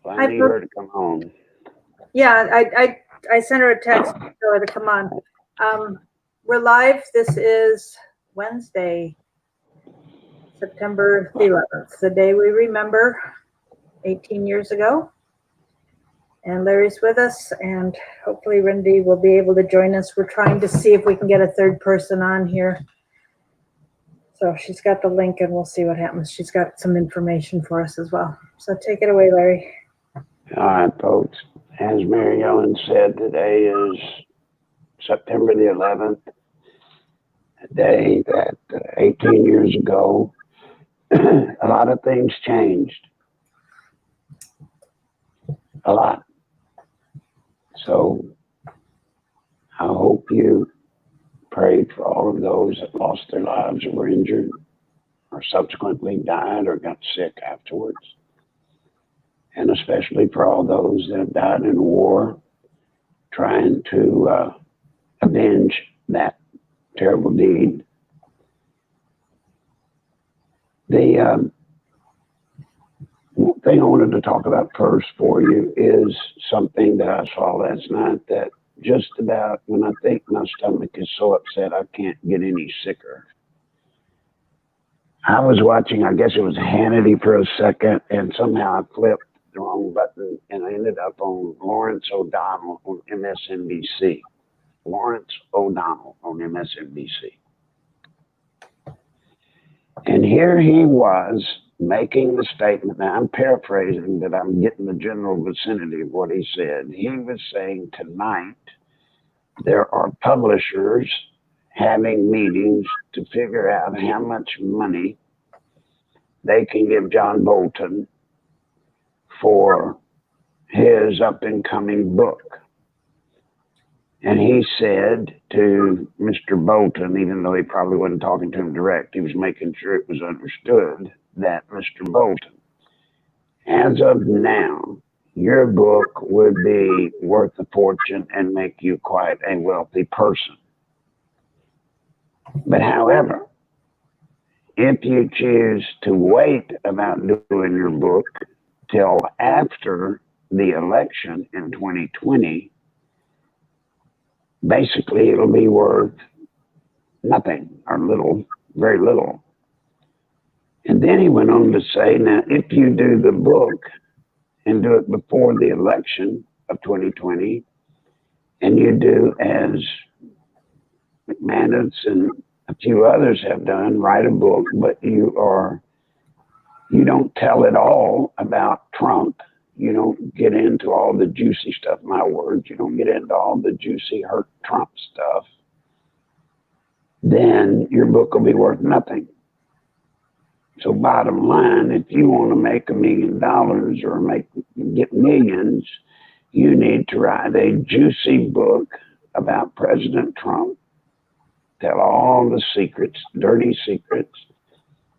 Well, I need her to come on. Yeah, I sent her a text to tell her to come on. We're live. This is Wednesday, September the 11th, the day we remember 18 years ago. And Larry's with us, and hopefully Rindy will be able to join us. We're trying to see if we can get a third person on here. So she's got the link, and we'll see what happens. She's got some information for us as well. So take it away, Larry. All right, folks. As Mary Ellen said, today is September the 11th, a day that 18 years ago, a lot of things changed. A lot. So I hope you prayed for all of those that lost their lives or were injured or subsequently died or got sick afterwards. And especially for all those that have died in war trying to avenge that terrible deed. The thing I wanted to talk about first for you is something that I saw last night that just about, when I think my stomach is so upset I can't get any sicker. I was watching, I guess it was Hannity for a second, and somehow I flipped the wrong button and I ended up on Lawrence O'Donnell on MSNBC. Lawrence O'Donnell on MSNBC. And here he was making the statement. Now I'm paraphrasing, but I'm getting the general vicinity of what he said. He was saying tonight there are publishers having meetings to figure out how much money they can give John Bolton for his up and coming book. And he said to Mr. Bolton, even though he probably wasn't talking to him direct, he was making sure it was understood that Mr. Bolton, as of now, your book would be worth a fortune and make you quite a wealthy person. But however, if you choose to wait about doing your book till after the election in 2020, basically it'll be worth nothing or little, very little. And then he went on to say, now, if you do the book and do it before the election of 2020, and you do as McManus and a few others have done, write a book, but you don't tell it all about Trump. You don't get into all the juicy stuff, my words. You don't get into all the juicy hurt Trump stuff. Then your book will be worth nothing. So bottom line, if you want to make $1 million or get millions, you need to write a juicy book about President Trump. Tell all the secrets, dirty secrets,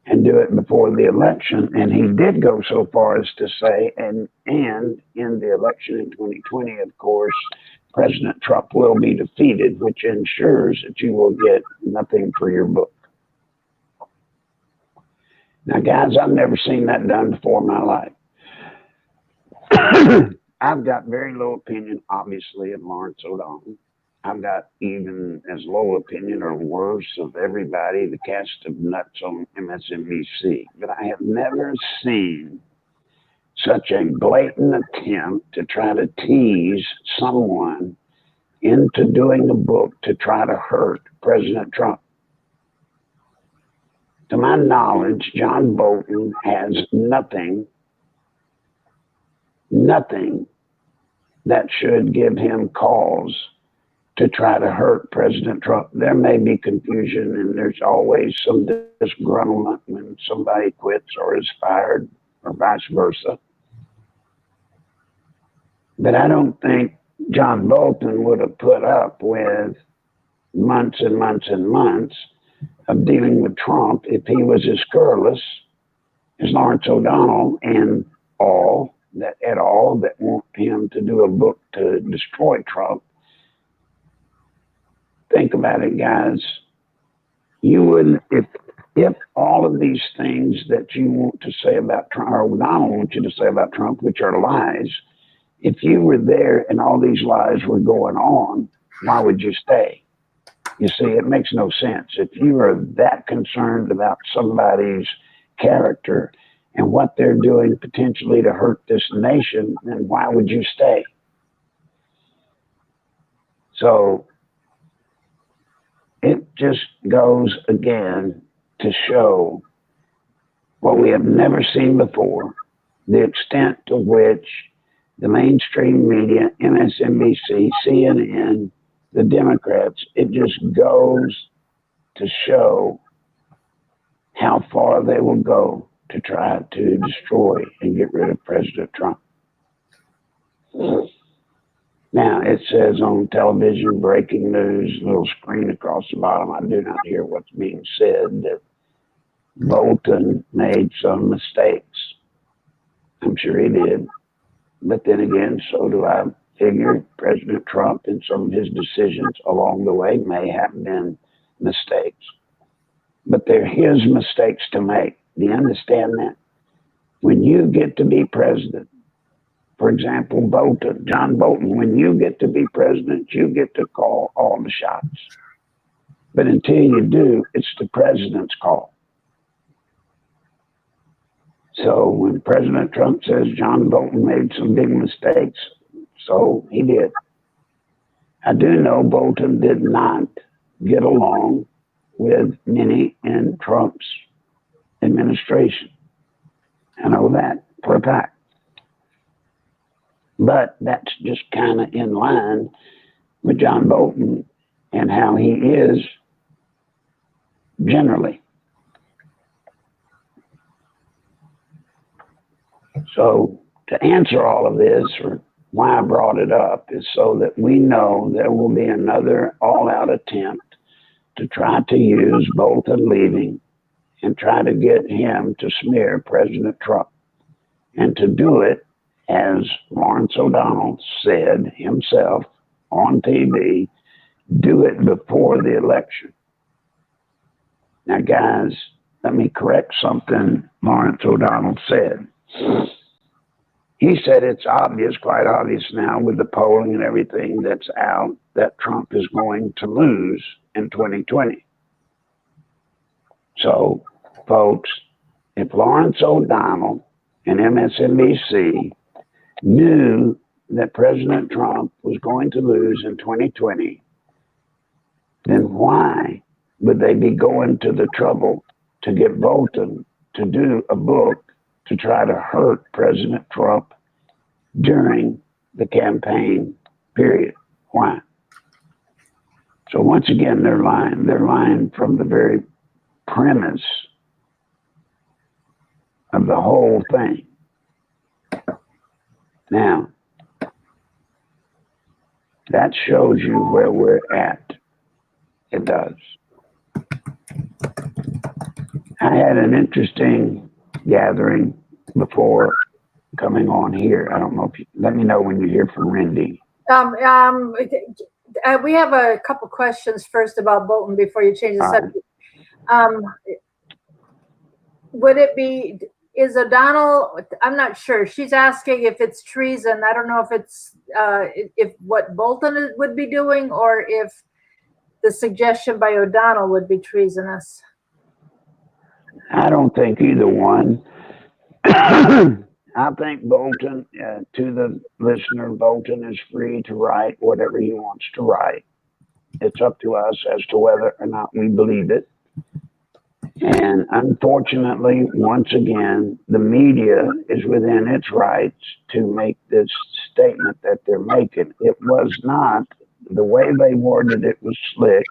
and do it before the election. And he did go so far as to say, and in the election in 2020, of course, President Trump will be defeated, which ensures that you will get nothing for your book. Now, guys, I've never seen that done before in my life. I've got very low opinion, obviously, of Lawrence O'Donnell. I've got even as low opinion or worse of everybody, the cast of nuts on MSNBC. But I have never seen such a blatant attempt to try to tease someone into doing a book to try to hurt President Trump. To my knowledge, John Bolton has nothing that should give him cause to try to hurt President Trump. There may be confusion, and there's always some disgruntlement when somebody quits or is fired or vice versa. But I don't think John Bolton would have put up with months and months and months of dealing with Trump if he was as scurrilous as Lawrence O'Donnell and all that want him to do a book to destroy Trump. Think about it, guys. You wouldn't, if if all of these things that you want to say about Trump, or Donald wants you to say about Trump, which are lies, if you were there and all these lies were going on, why would you stay? You see, it makes no sense. If you are that concerned about somebody's character and what they're doing potentially to hurt this nation, then why would you stay? So it just goes again to show what we have never seen before, the extent to which the mainstream media, MSNBC, CNN, the Democrats, it just goes to show how far they will go to try to destroy and get rid of President Trump. Now, it says on television, breaking news, little screen across the bottom, I do not hear what's being said, that Bolton made some mistakes. I'm sure he did. But then again, so do I figure President Trump and some of his decisions along the way may have been mistakes. But they're his mistakes to make. Do you understand that? When you get to be president, for example, Bolton, John Bolton, when you get to be president, you get to call all the shots. But until you do, it's the president's call. So when President Trump says John Bolton made some big mistakes, so he did. I do know Bolton did not get along with many in Trump's administration. I know that for a fact. But that's just kind of in line with John Bolton and how he is generally. So to answer all of this, or why I brought it up, is so that we know there will be another all-out attempt to try to use Bolton leaving and try to get him to smear President Trump, and to do it, as Lawrence O'Donnell said himself on TV, do it before the election. Now, guys, let me correct something Lawrence O'Donnell said. He said it's obvious, quite obvious now with the polling and everything that's out, that Trump is going to lose in 2020. So, folks, if Lawrence O'Donnell and MSNBC knew that President Trump was going to lose in 2020, then why would they be going to the trouble to get Bolton to do a book to try to hurt President Trump during the campaign period? Why? So once again, they're lying. They're lying from the very premise of the whole thing. Now, that shows you where we're at. It does. I had an interesting gathering before coming on here. I don't know if you, let me know when you hear from Randy. We have a couple questions first about Bolton before you change the subject. Would it be, is O'Donnell, I'm not sure. She's asking if it's treason. I don't know if it's, if what Bolton would be doing, or if the suggestion by O'Donnell would be treasonous. I don't think either one. I think Bolton, to the listener, Bolton is free to write whatever he wants to write. It's up to us as to whether or not we believe it. And unfortunately, once again, the media is within its rights to make this statement that they're making. It was not, the way they worded it was slick.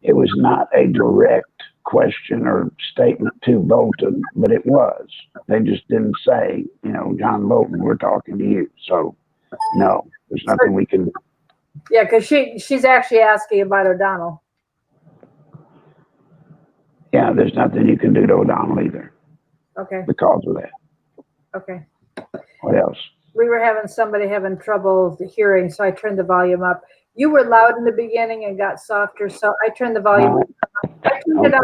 It was not a direct question or statement to Bolton, but it was. They just didn't say, you know, John Bolton, we're talking to you. So, no, there's nothing we can do. Yeah, because she's actually asking about O'Donnell. Yeah, there's nothing you can do to O'Donnell either. Okay. Because of that. Okay. What else? We were having somebody having trouble hearing, so I turned the volume up. You were loud in the beginning and got softer, so I turned the volume up. I turned it up.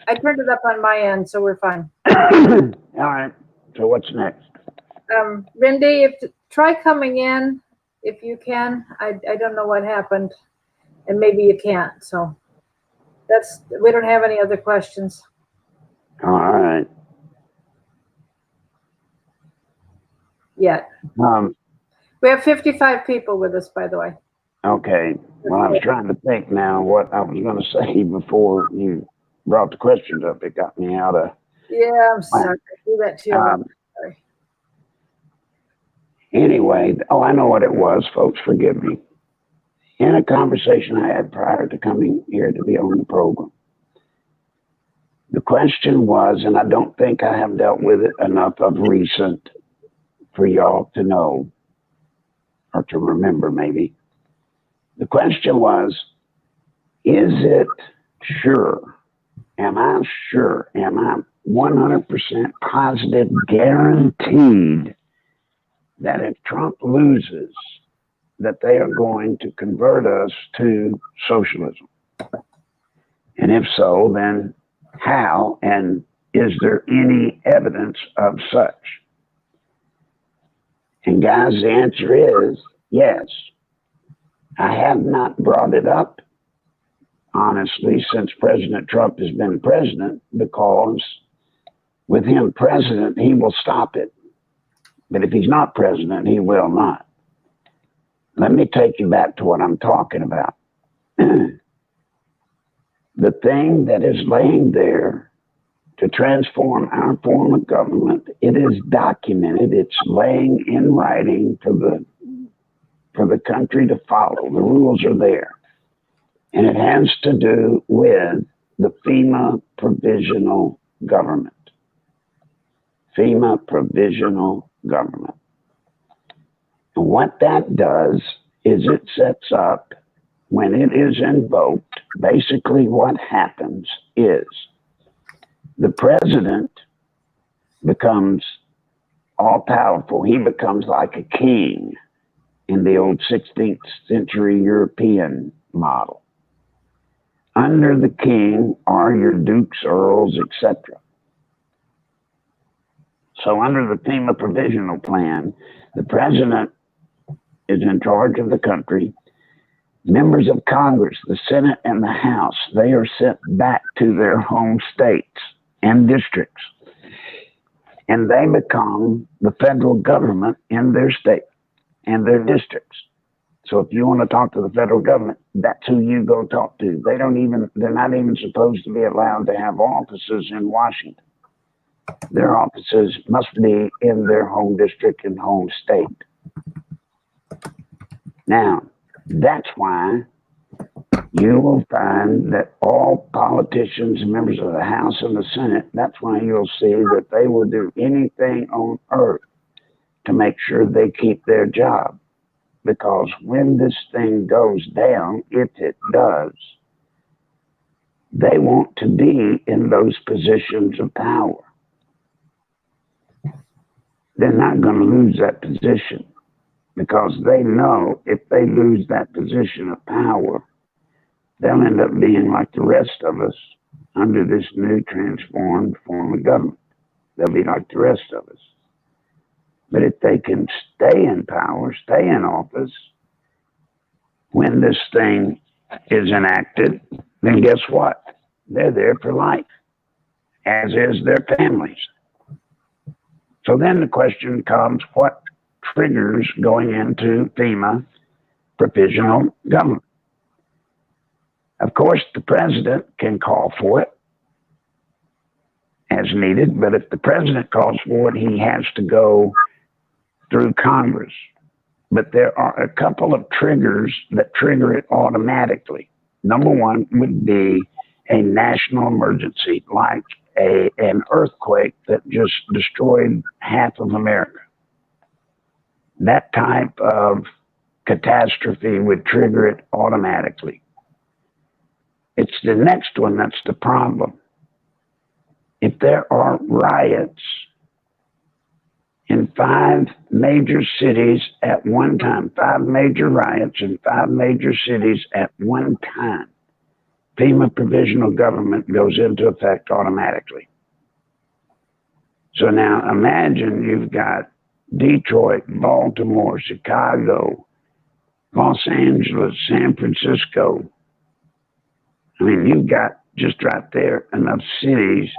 I turned it up on my end, so we're fine. All right. So what's next? Rindy, try coming in if you can. I don't know what happened, and maybe you can't. So we don't have any other questions. All right. Yet. We have 55 people with us, by the way. Okay. Well, I was trying to think now what I was going to say before you brought the questions up. It got me out of. Yeah, I'm sorry. I do that too. Sorry. Anyway, I know what it was, folks. Forgive me. In a conversation I had prior to coming here to be on the program, the question was, and I don't think I have dealt with it enough of recent for y'all to know or to remember maybe. The question was, is it sure? Am I sure? Am I 100% positive, guaranteed that if Trump loses, that they are going to convert us to socialism? And if so, then how? And is there any evidence of such? And guys, the answer is yes. I have not brought it up, honestly, since President Trump has been president, because with him president, he will stop it. But if he's not president, he will not. Let me take you back to what I'm talking about. The thing that is laying there to transform our form of government, it is documented. It's laying in writing for the country to follow. The rules are there. And it has to do with the FEMA provisional government. FEMA provisional government. And what that does is it sets up, when it is invoked, basically what happens is the president becomes all powerful. He becomes like a king in the old 16th century European model. Under the king are your dukes, earls, etc. So under the FEMA provisional plan, the president is in charge of the country. Members of Congress, the Senate and the House, they are sent back to their home states and districts. And they become the federal government in their state and their districts. So if you want to talk to the federal government, that's who you go talk to. They're not even supposed to be allowed to have offices in Washington. Their offices must be in their home district and home state. Now, that's why you will find that all politicians and members of the House and the Senate, that's why you'll see that they will do anything on earth to make sure they keep their job. Because when this thing goes down, if it does, they want to be in those positions of power. They're not going to lose that position, because they know if they lose that position of power, they'll end up being like the rest of us under this new transformed form of government. They'll be like the rest of us. But if they can stay in power, stay in office, when this thing is enacted, then guess what? They're there for life, as is their families. So then the question comes, what triggers going into FEMA provisional government? Of course, the president can call for it as needed, but if the president calls for it, he has to go through Congress. But there are a couple of triggers that trigger it automatically. Number one would be a national emergency, like an earthquake that just destroyed half of America. That type of catastrophe would trigger it automatically. It's the next one that's the problem. If there are riots in 5 major cities at one time, 5 major riots in 5 major cities at one time, FEMA provisional government goes into effect automatically. So now imagine you've got Detroit, Baltimore, Chicago, Los Angeles, San Francisco. I mean, you've got just right there enough cities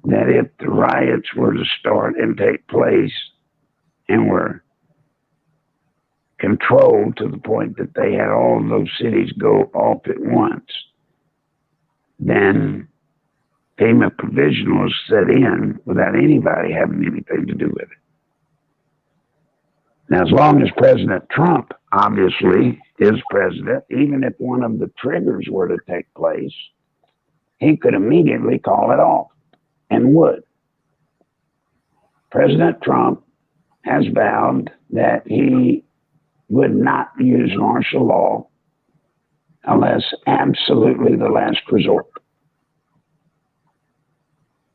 that if the riots were to start and take place and were controlled to the point that they had all of those cities go off at once, then FEMA provisionals set in without anybody having anything to do with it. Now, as long as President Trump obviously is president, even if one of the triggers were to take place, he could immediately call it off and would. President Trump has vowed that he would not use martial law unless absolutely the last resort.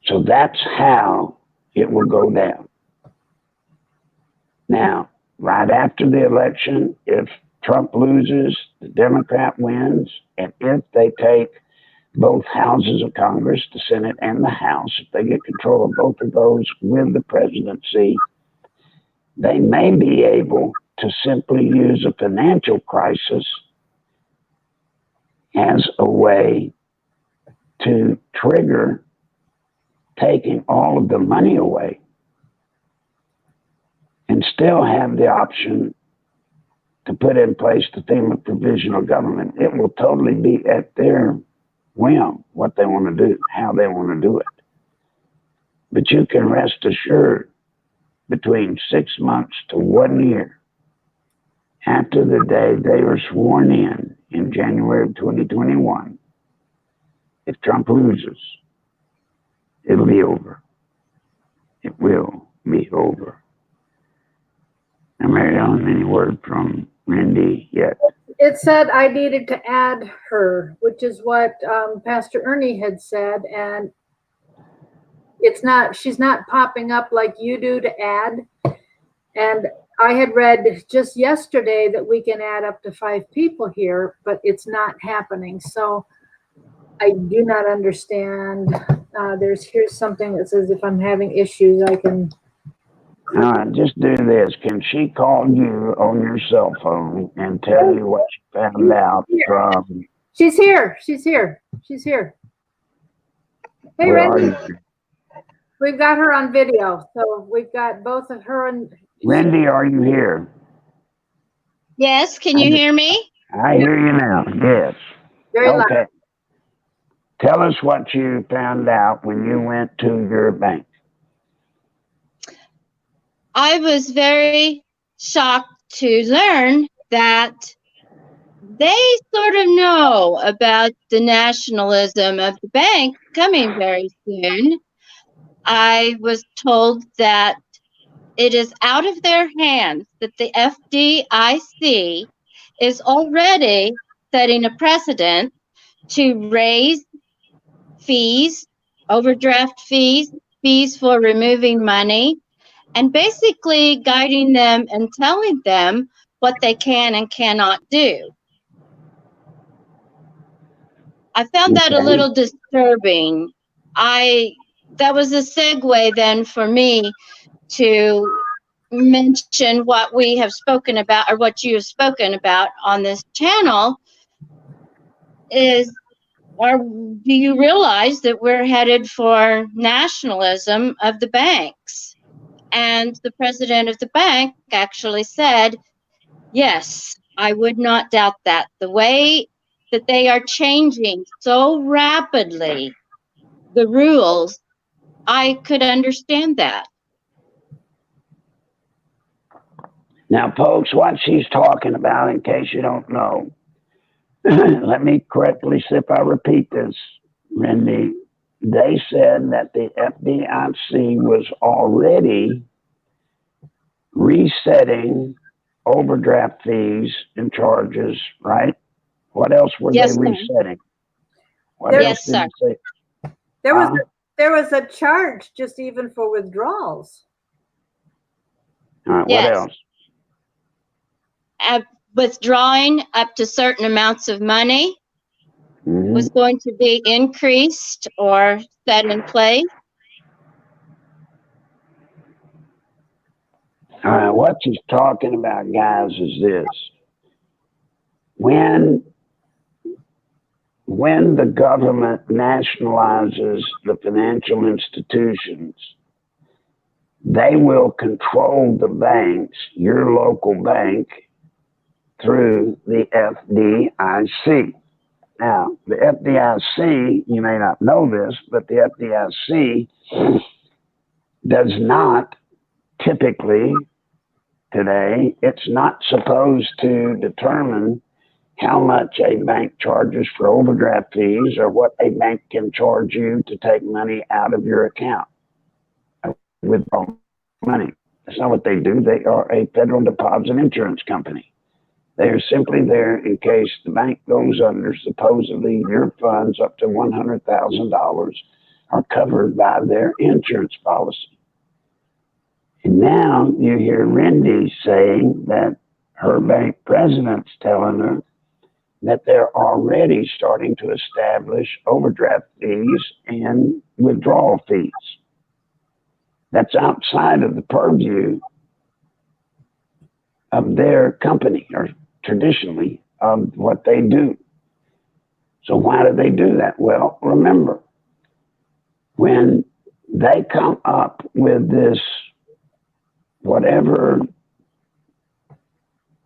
So that's how it will go down. Now, right after the election, if Trump loses, the Democrat wins, and if they take both houses of Congress, the Senate and the House, if they get control of both of those with the presidency, they may be able to simply use a financial crisis as a way to trigger taking all of the money away and still have the option to put in place the FEMA provisional government. It will totally be at their whim what they want to do, how they want to do it. But you can rest assured between 6 months to 1 year after the day they were sworn in January of 2021, if Trump loses, it'll be over. It will be over. Now, Mary Ellen, any word from Randy yet? It said I needed to add her, which is what Pastor Ernie had said, and she's not popping up like you do to add. And I had read just yesterday that we can add up to 5 people here, but it's not happening. So I do not understand. Here's something that says if I'm having issues, I can. All right, just do this. Can she call you on your cell phone and tell you what she found out from? She's here. She's here. She's here. Hey, Where are Randy. you? We've got her on video, so we've got both of her and. Randy, are you here? Yes, can you hear me? I hear you now. Yes. Very loud. Okay. Tell us what you found out when you went to your bank. I was very shocked to learn that they sort of know about the nationalism of the bank coming very soon. I was told that it is out of their hands, that the FDIC is already setting a precedent to raise fees, overdraft fees, fees for removing money, and basically guiding them and telling them what they can and cannot do. I found that a little disturbing. That was a segue then for me to mention what we have spoken about, or what you have spoken about on this channel, is, or do you realize that we're headed for nationalism of the banks? And the president of the bank actually said, yes, I would not doubt that. The way that they are changing so rapidly the rules, I could understand that. Now, folks, what she's talking about, in case you don't know, let me correctly see if I repeat this, Randy. They said that the FDIC was already resetting overdraft fees and charges, right? What else were Yes, they resetting? What Yes, else did they say? There was a charge just even for withdrawals. All right, Yes. what else? Withdrawing up to certain amounts of money, was going to be increased or set in place? What she's talking about, guys, is this. When the government nationalizes the financial institutions, they will control the banks, your local bank, through the FDIC. Now, the FDIC, you may not know this, but the FDIC does not typically today, it's not supposed to determine how much a bank charges for overdraft fees or what a bank can charge you to take money out of your account, withdraw money. That's not what they do. They are a federal deposit insurance company. They are simply there in case the bank goes under. Supposedly, your funds up to $100,000 are covered by their insurance policy. And now you hear Rendy saying that her bank president's telling her that they're already starting to establish overdraft fees and withdrawal fees. That's outside of the purview of their company, or traditionally of what they do. So why do they do that? Well, remember, when they come up with this whatever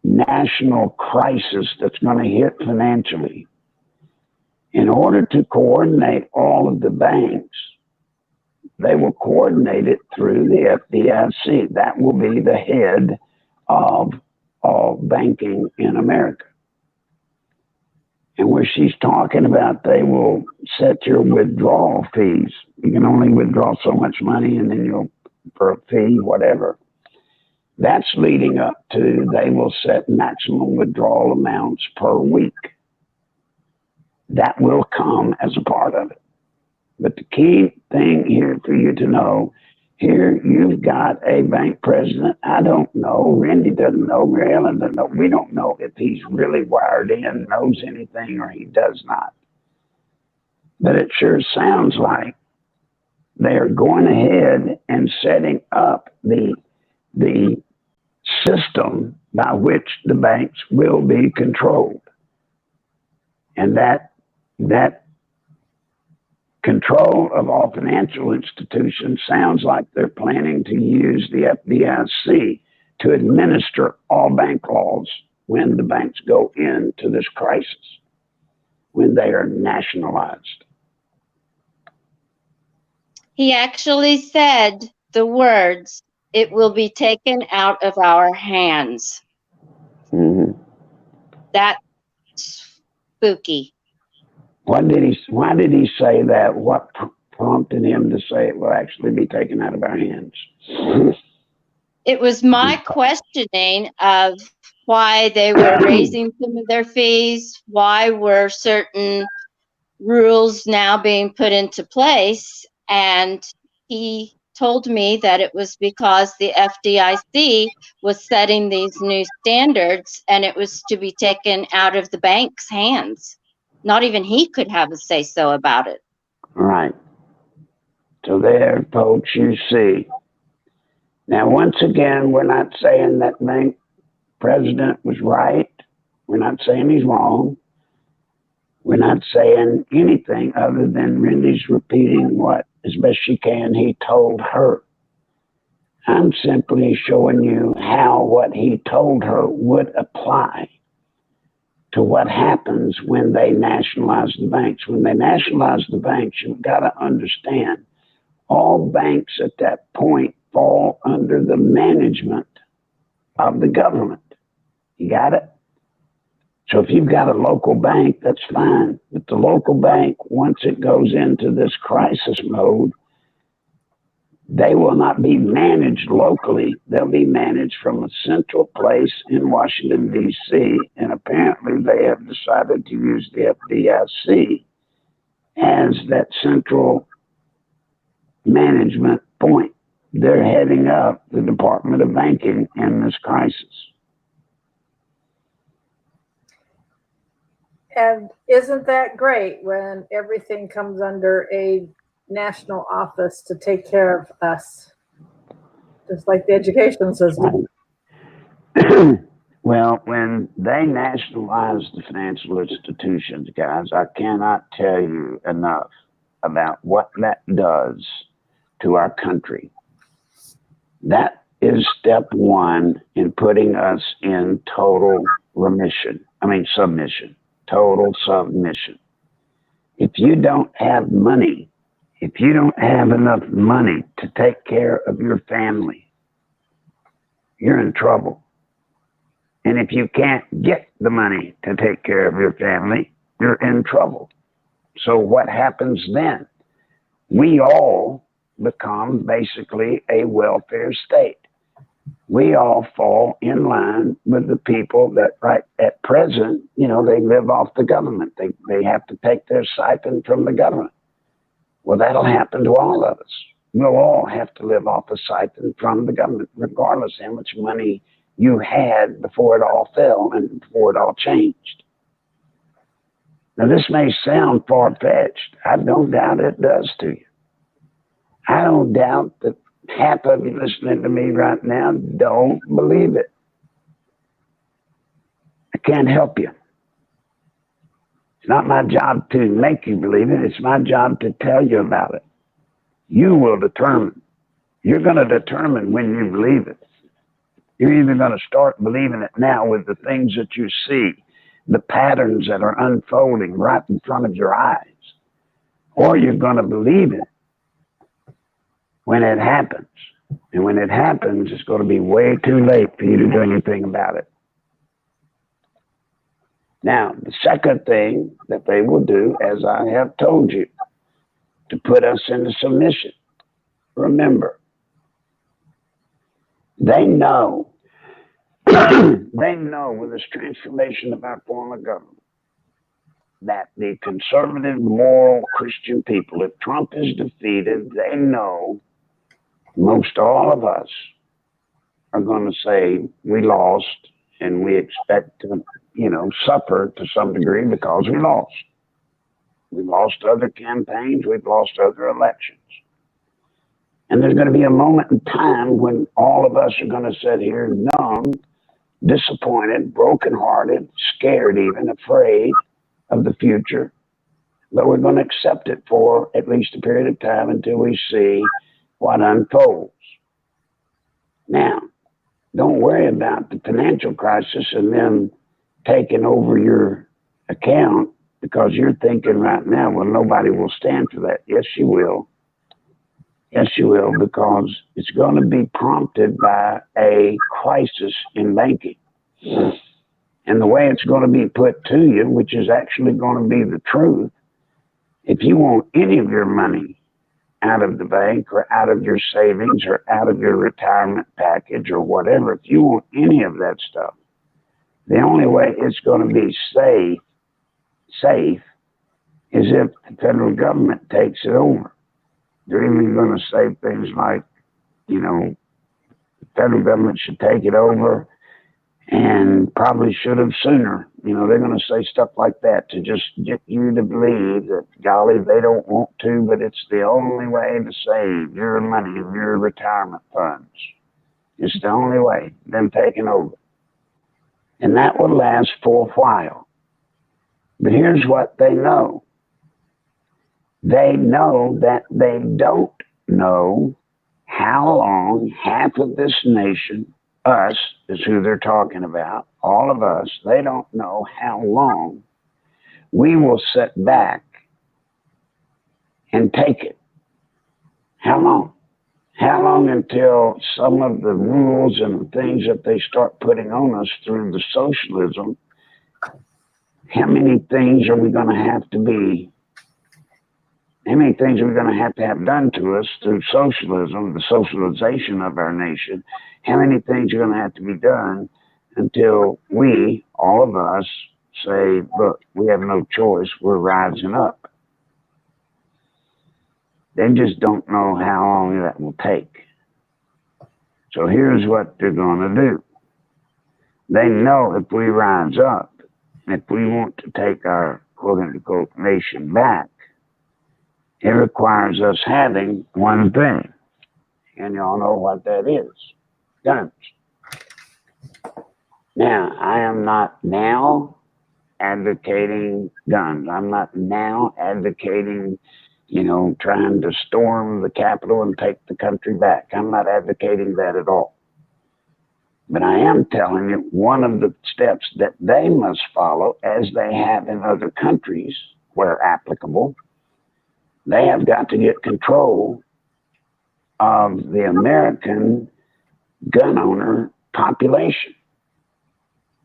national crisis that's going to hit financially, in order to coordinate all of the banks, they will coordinate it through the FDIC. That will be the head of all banking in America. And where she's talking about they will set your withdrawal fees. You can only withdraw so much money and then you'll, for a fee, whatever. That's leading up to they will set maximum withdrawal amounts per week. That will come as a part of it. But the key thing here for you to know, here you've got a bank president. I don't know. Randy doesn't know. Mary Ellen doesn't know. We don't know if he's really wired in, knows anything, or he does not. But it sure sounds like they are going ahead and setting up the system by which the banks will be controlled. And that control of all financial institutions sounds like they're planning to use the FDIC to administer all bank laws when the banks go into this crisis, when they are nationalized. He actually said the words, "It will be taken out of our hands." Mm-hmm. That's spooky. Why did he say that? What prompted him to say it will actually be taken out of our hands? It was my questioning of why they were raising some of their fees, why were certain rules now being put into place, and he told me that it was because the FDIC was setting these new standards and it was to be taken out of the bank's hands. Not even he could have a say-so about it. Right. So there, folks, you see. Now, once again, we're not saying that bank president was right. We're not saying he's wrong. We're not saying anything other than Randy's repeating what, as best she can, he told her. I'm simply showing you how what he told her would apply to what happens when they nationalize the banks. When they nationalize the banks, you've got to understand all banks at that point fall under the management of the government. You got it? So if you've got a local bank, that's fine. But the local bank, once it goes into this crisis mode, they will not be managed locally. They'll be managed from a central place in Washington, D.C. And apparently they have decided to use the FDIC as that central management point. They're heading up the Department of Banking in this crisis. And isn't that great when everything comes under a national office to take care of us, just like the education system? Well, when they nationalized the financial institutions, guys, I cannot tell you enough about what that does to our country. That is step one in putting us in total submission, total submission. If you don't have money, if you don't have enough money to take care of your family, you're in trouble. And if you can't get the money to take care of your family, you're in trouble. So what happens then? We all become basically a welfare state. We all fall in line with the people that right at present, they live off the government. They have to take their stipend from the government. Well, that'll happen to all of us. We'll all have to live off a stipend from the government, regardless of how much money you had before it all fell and before it all changed. Now, this may sound far-fetched. I don't doubt it does to you. I don't doubt that half of you listening to me right now don't believe it. I can't help you. It's not my job to make you believe it. It's my job to tell you about it. You will determine. You're going to determine when you believe it. You're either going to start believing it now with the things that you see, the patterns that are unfolding right in front of your eyes, or you're going to believe it when it happens. And when it happens, it's going to be way too late for you to do anything about it. Now, the second thing that they will do, as I have told you, to put us into submission. Remember, they know with this transformation of our form of government that the conservative, moral Christian people, if Trump is defeated, they know most all of us are going to say we lost, and we expect to, suffer to some degree because we lost. We lost other campaigns. We've lost other elections. And there's going to be a moment in time when all of us are going to sit here numb, disappointed, brokenhearted, scared even, afraid of the future. But we're going to accept it for at least a period of time until we see what unfolds. Now, don't worry about the financial crisis and them taking over your account, because you're thinking right now, well, nobody will stand for that. Yes, you will. Yes, you will, because it's going to be prompted by a crisis in banking. And the way it's going to be put to you, which is actually going to be the truth, if you want any of your money out of the bank or out of your savings or out of your retirement package or whatever, if you want any of that stuff, the only way it's going to be safe is if the federal government takes it over. They're even going to say things like, the federal government should take it over and probably should have sooner. They're going to say stuff like that to just get you to believe that, golly, they don't want to, but it's the only way to save your money in your retirement funds. It's the only way, them taking over. And that will last for a while. But here's what they know. They know that they don't know how long half of this nation, us is who they're talking about, all of us, they don't know how long we will sit back and take it. How long? How long until some of the rules and the things that they start putting on us through the socialism, how many things are we going to have to be, how many things are we going to have done to us through socialism, the socialization of our nation? How many things are going to have to be done until we, all of us, say, look, we have no choice, we're rising up. They just don't know how long that will take. So here's what they're going to do. They know if we rise up if we want to take our quote unquote nation back, it requires us having one thing. And y'all know what that is: guns. Now, I am not now advocating guns. I'm not now advocating, trying to storm the Capitol and take the country back. I'm not advocating that at all. But I am telling you one of the steps that they must follow, as they have in other countries where applicable, they have got to get control of the American gun owner population.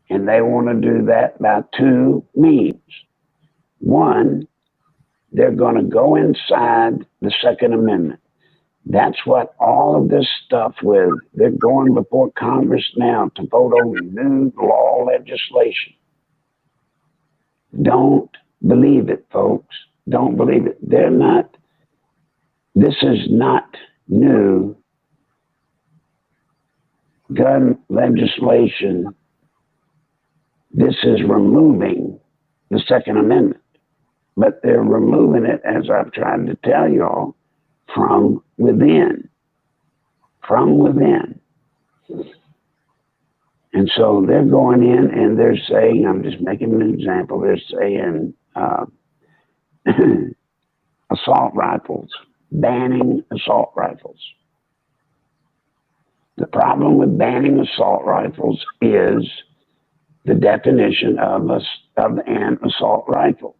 And they want to do that by two means. One, they're going to go inside the Second Amendment. That's what all of this stuff with, they're going before Congress now to vote on new law legislation. Don't believe it, folks. Don't believe it. This is not new gun legislation. This is removing the Second Amendment. But they're removing it, as I've tried to tell y'all, from within. From within. And so they're going in and they're saying, I'm just making an example, they're saying assault rifles, banning assault rifles. The problem with banning assault rifles is the definition of an assault rifle.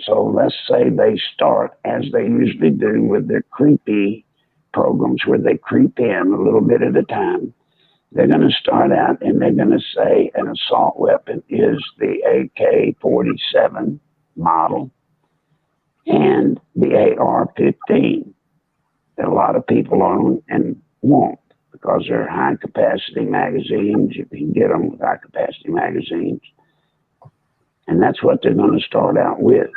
So let's say they start, as they usually do with their creepy programs where they creep in a little bit at a time. They're going to start out and they're going to say an assault weapon is the AK-47 model and the AR-15 that a lot of people own and want because they're high-capacity magazines. You can get them with high-capacity magazines. And that's what they're going to start out with.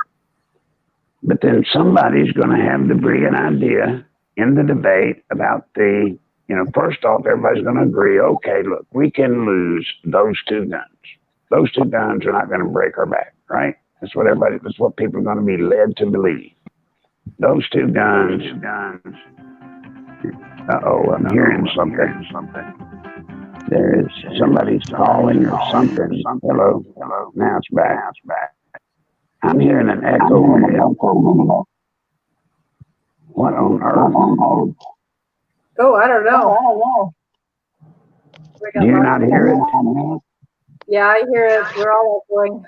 But then somebody's going to have the brilliant idea in the debate about first off, everybody's going to agree, okay, look, we can lose those two guns. Those two guns are not going to break our back, right? That's what people are going to be led to believe. Those two guns. Uh-oh, I'm hearing something. There is somebody's calling or something. Hello. Now it's back. I'm hearing an echo. What on earth? Oh, I don't know. Do you not hear it? Yeah, I hear it. We're all echoing.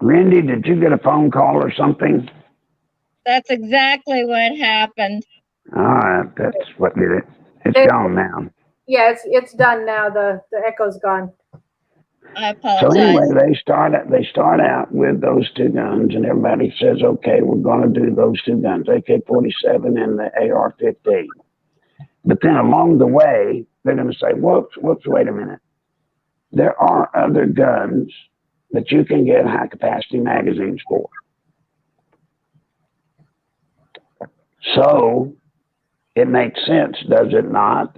Randy, did you get a phone call or something? That's exactly what happened. All right, that's what did it. It's gone now. Yeah, it's done now. The echo's gone. I apologize. So anyway, they start out with those two guns, and everybody says, okay, we're going to do those two guns, AK-47 and the AR-15. But then along the way, they're going to say, whoops, wait a minute. There are other guns that you can get high-capacity magazines for. So it makes sense, does it not?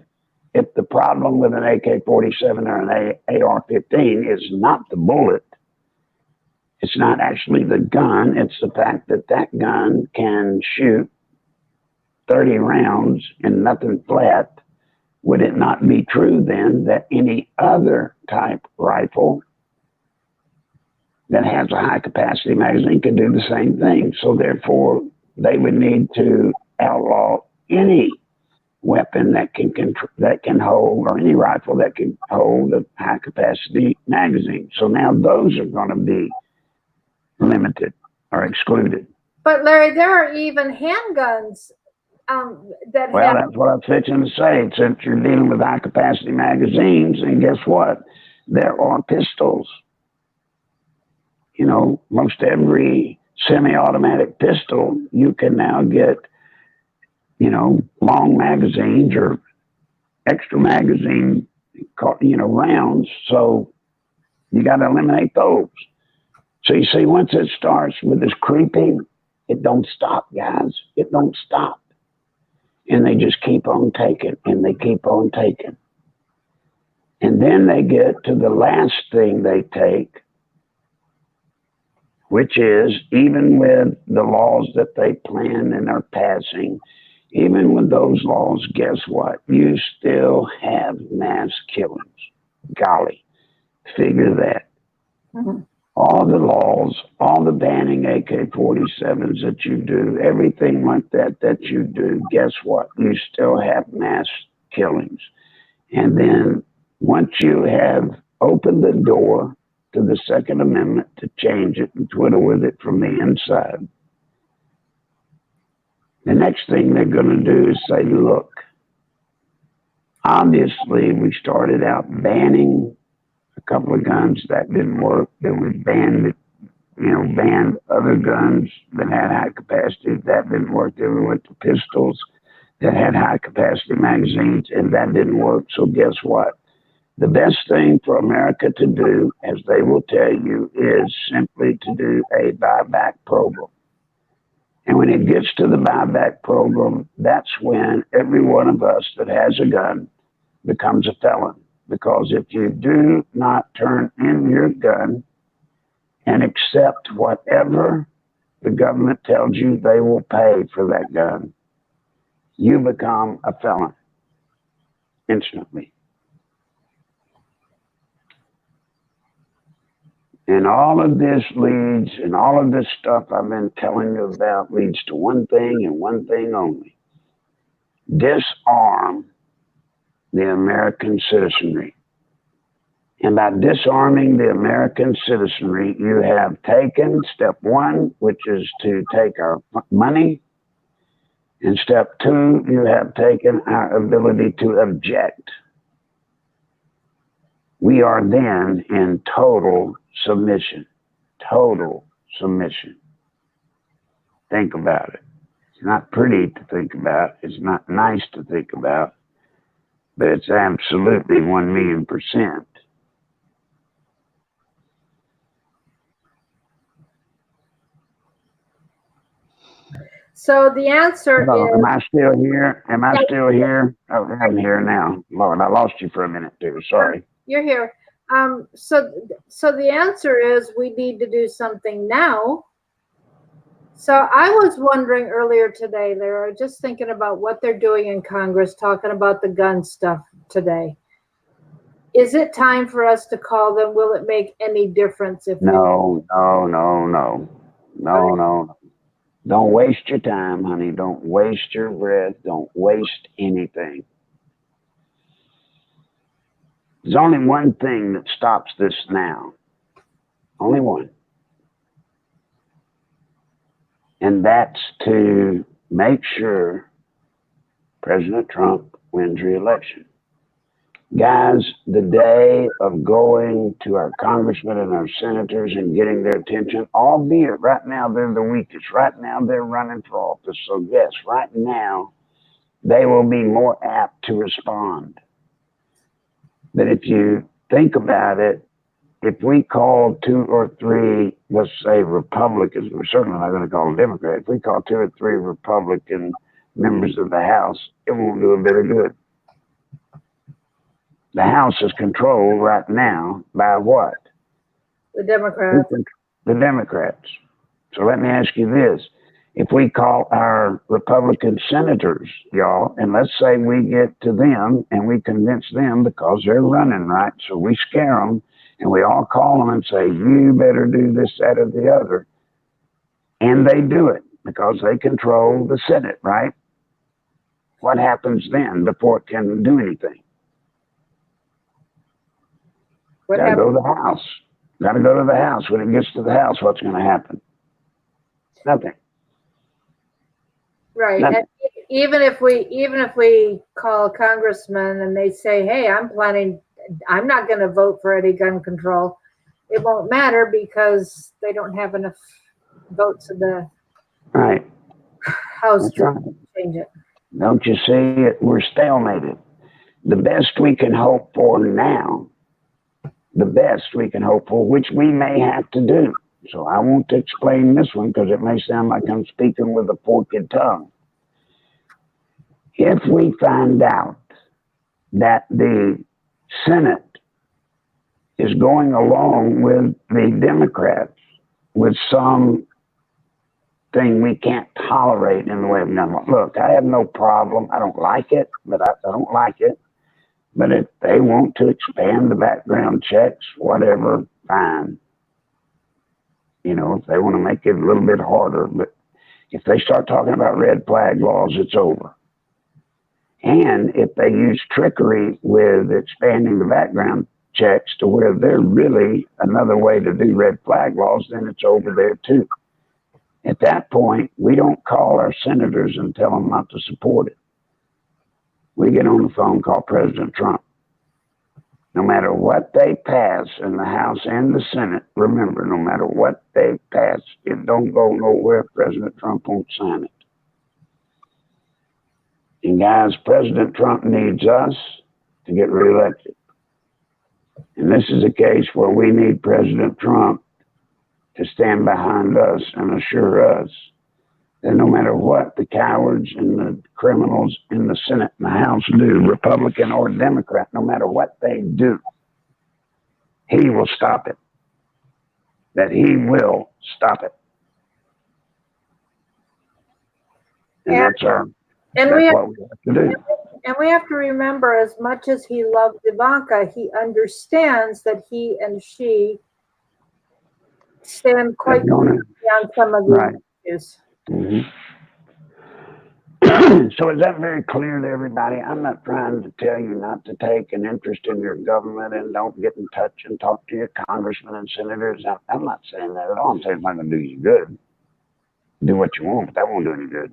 If the problem with an AK-47 or an AR-15 is not the bullet, it's not actually the gun, it's the fact that that gun can shoot 30 rounds and nothing flat, would it not be true then that any other type rifle that has a high-capacity magazine could do the same thing? So therefore, they would need to outlaw any weapon that can hold, or any rifle that can hold a high capacity magazine. So now those are going to be limited or excluded. But Larry, there are even handguns that. Well, that's what I'm fixing to say. Since you're dealing with high capacity magazines, and guess what? There are pistols. Most every semi-automatic pistol you can now get. Long magazines or extra magazine, rounds. So you got to eliminate those. So you see, once it starts with this creeping, it don't stop, guys. It don't stop. And they just keep on taking, and they keep on taking. And And then they get to the last thing they take, which is, even with the laws that they plan and are passing, even with those laws, guess what? You still have mass killings. Golly, figure that. Mhm. All the laws, all the banning AK-47s that you do, everything like that you do, guess what? You still have mass killings. And then once you have opened the door to the Second Amendment to change it and twiddle with it from the inside, the next thing they're going to do is say, look, obviously we started out banning a couple of guns. That didn't work. Then we banned other guns that had high capacity. That didn't work. Then we went to pistols that had high capacity magazines, and that didn't work. So guess what? The best thing for America to do, as they will tell you, is simply to do a buyback program. And when it gets to the buyback program, that's when every one of us that has a gun becomes a felon. Because if you do not turn in your gun and accept whatever the government tells you they will pay for that gun, you become a felon instantly. And all of this leads, and all of this stuff I've been telling you about leads to one thing and one thing only. Disarm the American citizenry. And by disarming the American citizenry, you have taken step one, which is to take our money. And step two, you have taken our ability to object. We are then in total submission. Total submission. Think about it. It's not pretty to think about. It's not nice to think about. But it's absolutely 1,000,000%. So the answer Hello, is, am I still here? Am I still here? Oh, I'm here now. Lord, I lost you for a minute too. Sorry. you're here. So the answer is we need to do something now. So I was wondering earlier today, Larry, just thinking about what they're doing in Congress, talking about the gun stuff today. Is it time for us to call them? Will it make any difference if No. Don't waste your time, honey. Don't waste your breath. Don't waste anything. There's only one thing that stops this now. Only one. And that's to make sure President Trump wins re-election. Guys, the day of going to our congressmen and our senators and getting their attention, albeit right now they're the weakest. Right now they're running for office. So yes, right now they will be more apt to respond. But if you think about it, if we call 2 or 3, let's say Republicans, we're certainly not going to call them Democrats. If we call 2 or 3 Republican members of the House, it won't do a bit of good. The House is controlled right now by what? the Democrats? The Democrats. So let me ask you this. If we call our Republican senators, y'all, and let's say we get to them and we convince them because they're running right, so we scare them and we all call them and say, you better do this, that, or the other. And they do it because they control the Senate, right? What happens then before it can do anything? Gotta go to the House. Gotta go to the House. When it gets to the House, what's going to happen? Nothing. Right. Nothing. And even if we call a congressman and they say, hey, I'm not going to vote for any gun control, it won't matter because they don't have enough votes in the Right. House That's to right. change it. Don't you see it? We're stalemated. The best we can hope for now, which we may have to do. So I want to explain this one because it may sound like I'm speaking with a forked tongue. If we find out that the Senate is going along with the Democrats with some thing we can't tolerate in the way of gun law. Look, I have no problem. I don't like it, but I don't like it. But if they want to expand the background checks, whatever, fine. You know, if they want to make it a little bit harder, but if they start talking about red flag laws, it's over. And if they use trickery with expanding the background checks to where they're really another way to do red flag laws, then it's over there too. At that point, we don't call our senators and tell them not to support it. We get on the phone, call President Trump. No matter what they pass in the House and the Senate, remember, no matter what they pass, it don't go nowhere if President Trump won't sign it. And guys, President Trump needs us to get reelected. And this is a case where we need President Trump to stand behind us and assure us that no matter what the cowards and the criminals in the Senate and the House do, Republican or Democrat, no matter what they do, he will stop it. That he will stop it. And that's what we have to do. And we have to remember, as much as he loved Ivanka, he understands that he and she stand quite on some of these issues. Mm-hmm. So is that very clear to everybody? I'm not trying to tell you not to take an interest in your government and don't get in touch and talk to your congressmen and senators. I'm not saying that at all. I'm saying it's not going to do you good. Do what you want, but that won't do any good.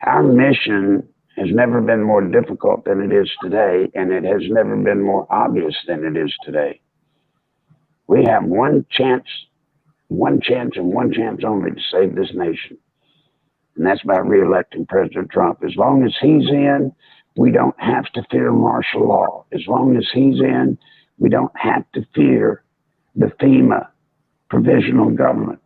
Our mission has never been more difficult than it is today, and it has never been more obvious than it is today. We have one chance and one chance only to save this nation. And that's by re-electing President Trump. As long as he's in, we don't have to fear martial law. As long as he's in, we don't have to fear the FEMA provisional government.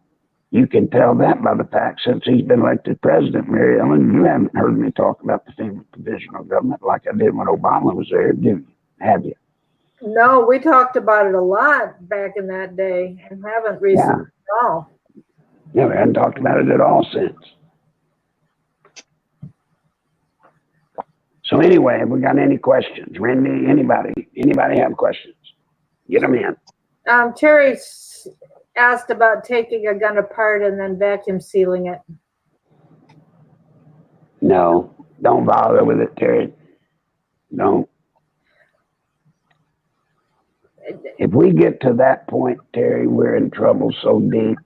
You can tell that by the fact, since he's been elected president, Mary Ellen, you haven't heard me talk about the FEMA provisional government like I did when Obama was there, do you? Have you? No, we talked about it a lot back in that day and haven't recently at all. Yeah, we haven't talked about it at all since. So anyway, have we got any questions? Randy, anybody have questions? Get them in. Terry asked about taking a gun apart and then vacuum sealing it. No, don't bother with it, Terry. Don't. If we get to that point, Terry, we're in trouble so deep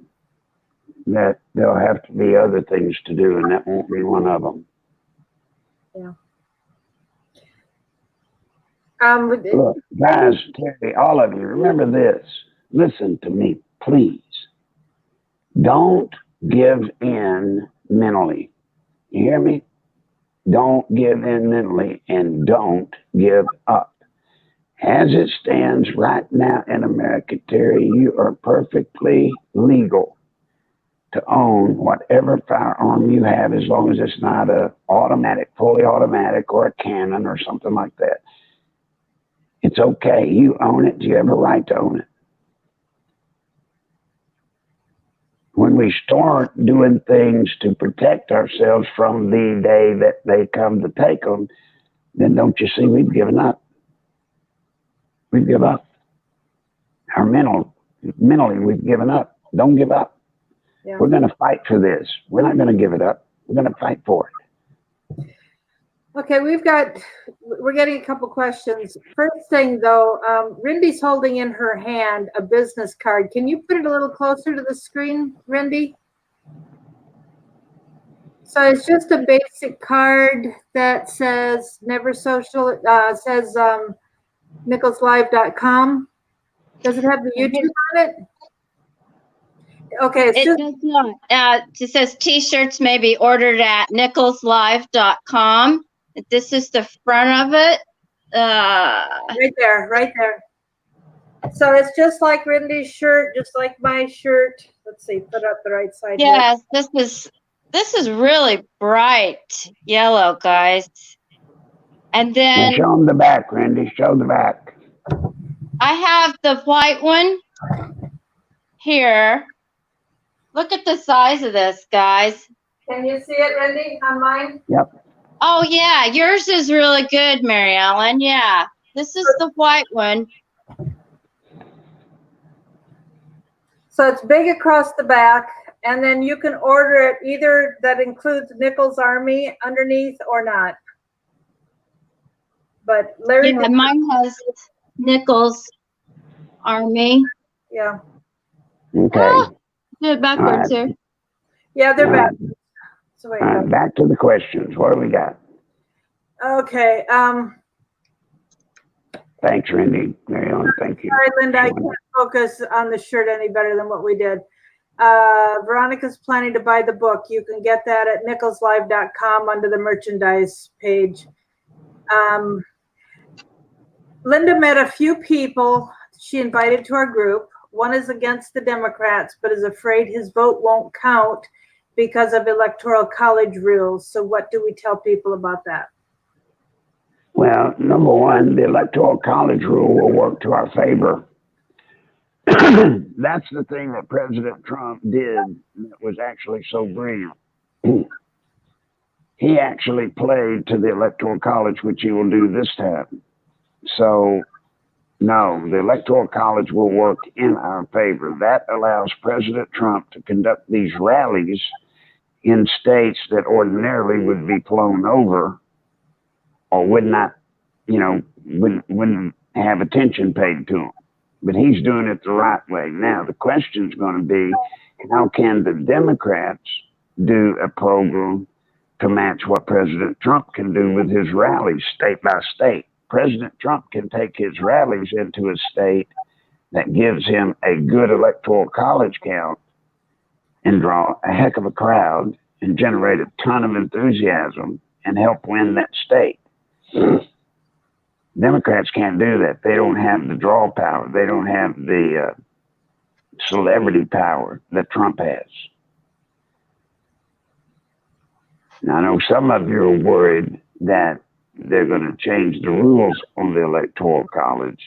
that there'll have to be other things to do, and that won't be one of them. Yeah. Look, guys, Terry, all of you, remember this. Listen to me, please. Don't give in mentally. You hear me? Don't give in mentally, and don't give up. As it stands right now in America, Terry, you are perfectly legal to own whatever firearm you have, as long as it's not a automatic, fully automatic, or a cannon or something like that. It's okay. You own it. You have a right to own it. When we start doing things to protect ourselves from the day that they come to take them, then don't you see we've given up? We've given up. Mentally, we've given up. Don't give up. Yeah. We're going to fight for this. We're not going to give it up. We're going to fight for it. Okay, we're getting a couple questions. First thing though, Rindy's holding in her hand a business card. Can you put it a little closer to the screen, Rindy? So it's just a basic card that says Never Social, says nicholslive.com. Does it have the YouTube on it? Okay, it does not. It says t-shirts may be ordered at nicholslive.com. This is the front of it. Right there. So it's just like Rindy's shirt, just like my shirt. Let's see, put up the right side. Yes, here. This is really bright yellow, guys. And then show them the back, Rindy. Show the back. I have the white one here. Look at the size of this, guys. Can you see it, Randy, on mine? Yep. Oh, yeah. Yours is really good, Mary Ellen. Yeah. This is the white one. So it's big across the back, and then you can order it either that includes Nichols Army underneath or not. But Larry, Yeah, mine has Nichols Army. yeah, Okay. Oh, do it backwards All right. here. yeah, they're All back. right. So wait, All right, back to the questions. What do we got? okay. Thanks, Randy. Mary Ellen, thank you. Sorry, Linda, I can't focus on the shirt any better than what we did. Veronica's planning to buy the book. You can get that at nicholslive.com under the merchandise page. Linda met a few people she invited to our group. One is against the Democrats, but is afraid his vote won't count because of electoral college rules. So what do we tell people about that? Well, number one, the electoral college rule will work to our favor. That's the thing that President Trump did that was actually so brilliant. He actually played to the electoral college, which he will do this time. So, no, the electoral college will work in our favor. That allows President Trump to conduct these rallies in states that ordinarily would be flown over or would not, wouldn't have attention paid to him. But he's doing it the right way. Now, the question is going to be, how can the Democrats do a program to match what President Trump can do with his rallies state by state? President Trump can take his rallies into a state that gives him a good electoral college count and draw a heck of a crowd and generate a ton of enthusiasm and help win that state. Democrats can't do that. They don't have the draw power. They don't have the celebrity power that Trump has. Now, I know some of you are worried that they're going to change the rules on the Electoral College.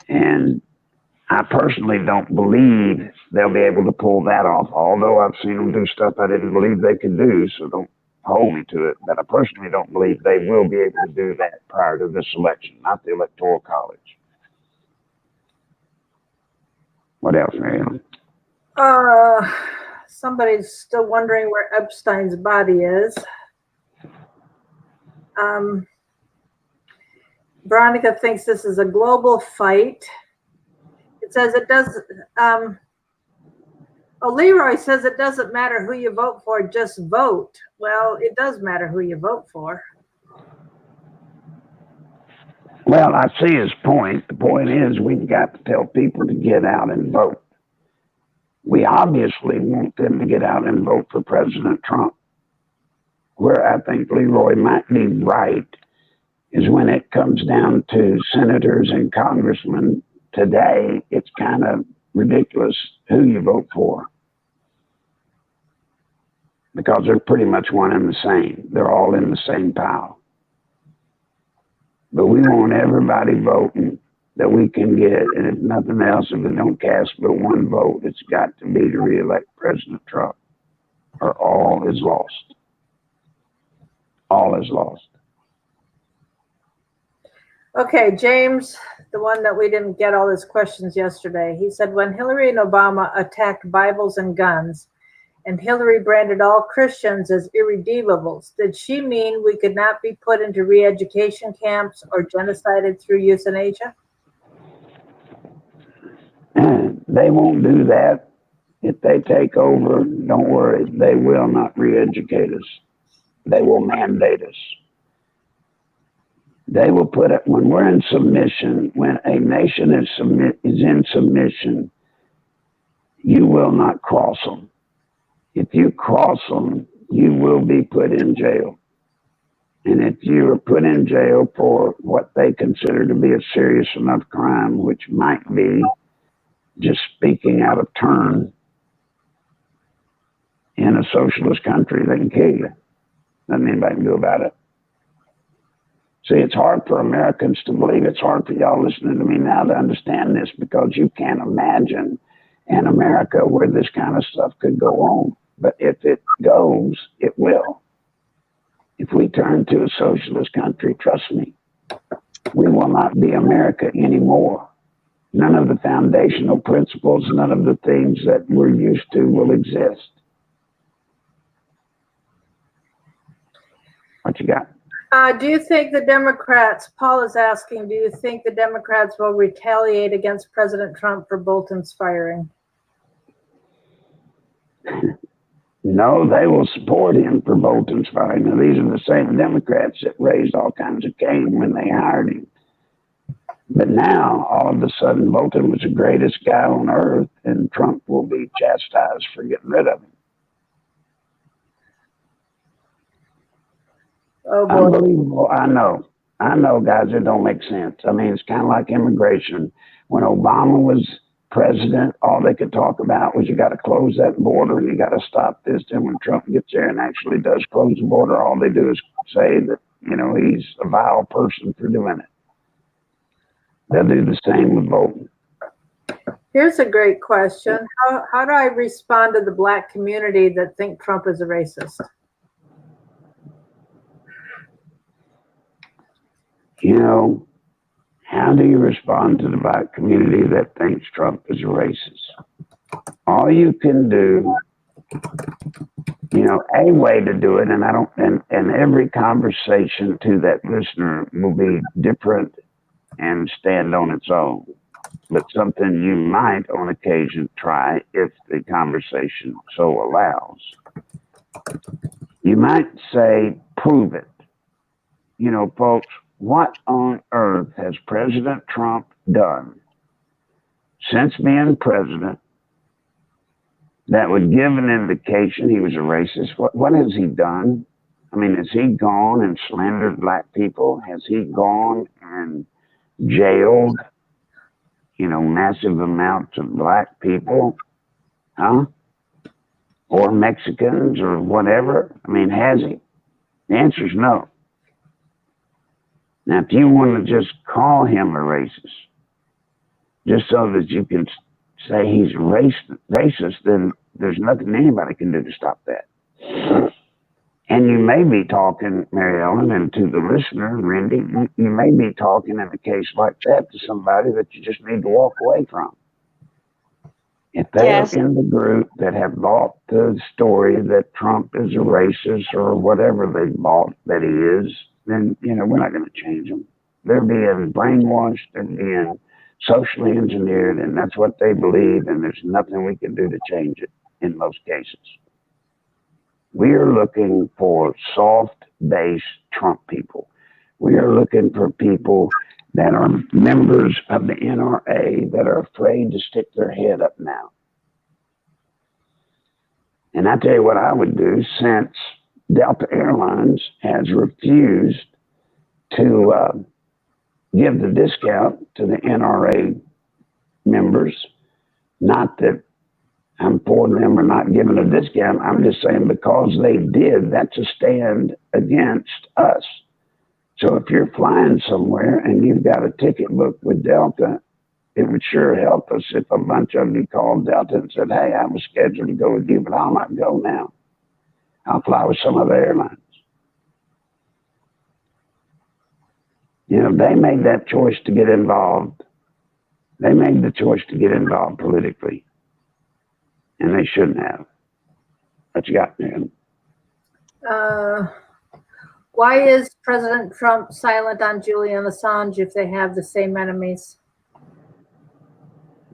And I personally don't believe they'll be able to pull that off, although I've seen them do stuff I didn't believe they could do, so don't hold me to it. But I personally don't believe they will be able to do that prior to this election, not the Electoral College. What else, Mary Ellen? Somebody's still wondering where Epstein's body is. Veronica thinks this is a global fight. It says it does. Leroy says it doesn't matter who you vote for, just vote. Well, it does matter who you vote for. Well, I see his point. The point is we've got to tell people to get out and vote. We obviously want them to get out and vote for President Trump. Where I think Leroy might be right is when it comes down to senators and congressmen today, it's kind of ridiculous who you vote for because they're pretty much one and the same. They're all in the same pile. But we want everybody voting that we can get, and if nothing else, if they don't cast but one vote, it's got to be to reelect President Trump, or all is lost. All is lost. Okay, James, the one that we didn't get all his questions yesterday, he said, when Hillary and Obama attacked Bibles and guns, and Hillary branded all Christians as irredeemables, did she mean we could not be put into re-education camps or genocided through euthanasia? They won't do that. If they take over, don't worry, they will not re-educate us. They will mandate us. They will put it, when we're in submission, when a nation is in submission, you will not cross them. If you cross them, you will be put in jail. And if you are put in jail for what they consider to be a serious enough crime, which might be just speaking out of turn in a socialist country, they can kill you. Nothing anybody can do about it. See, it's hard for Americans to believe. It's hard for y'all listening to me now to understand this, because you can't imagine an America where this kind of stuff could go on. But if it goes, it will. If we turn to a socialist country, trust me, we will not be America anymore. None of the foundational principles, none of the things that we're used to will exist. What you got? Do you think the Democrats, Paul is asking, do you think the Democrats will retaliate against President Trump for Bolton's firing? No, they will support him for Bolton's firing. Now, these are the same Democrats that raised all kinds of Cain when they hired him. But now, all of a sudden, Bolton was the greatest guy on earth, and Trump will be chastised for getting rid of him. Oh boy. Unbelievable. I know, guys, it don't make sense. I mean, it's kind of like immigration. When Obama was president, all they could talk about was you got to close that border and you got to stop this. And when Trump gets there and actually does close the border, all they do is say that, you know, he's a vile person for doing it. They'll do the same with Bolton. Here's a great question. How do I respond to the Black community that think Trump is a racist? You know, how do you respond to the Black community that thinks Trump is a racist? All you can do, you know, a way to do it, and and every conversation to that listener will be different and stand on its own, but something you might on occasion try if the conversation so allows. You might say, prove it. You know, folks, what on earth has President Trump done since being president that would give an indication he was a racist? What has he done? I mean, has he gone and slandered Black people? Has he gone and jailed, you know, massive amounts of Black people? Huh? Or Mexicans or whatever? I mean, has he? The answer is no. Now, if you want to just call him a racist, just so that you can say he's racist, then there's nothing anybody can do to stop that. And you may be talking, Mary Ellen, and to the listener, Randy, you may be talking in a case like that to somebody that you just need to walk away from. If they are in the group that have bought the story that Trump is a racist or whatever they bought that he is, then, you know, we're not going to change them. They're being brainwashed, they're being socially engineered, and that's what they believe, and there's nothing we can do to change it in most cases. We are looking for soft-based Trump people. We are looking for people that are members of the NRA that are afraid to stick their head up now. And I tell you what I would do, since Delta Airlines has refused to give the discount to the NRA members. Not that I'm for them or not giving a discount. I'm just saying because they did, that's a stand against us. So if you're flying somewhere and you've got a ticket booked with Delta, it would sure help us if a bunch of you called Delta and said, hey, I was scheduled to go with you, but I'll not go now. I'll fly with some other airlines. You know, they made that choice to get involved. They made the choice to get involved politically. And they shouldn't have. What you got, man? Why is President Trump silent on Julian Assange if they have the same enemies?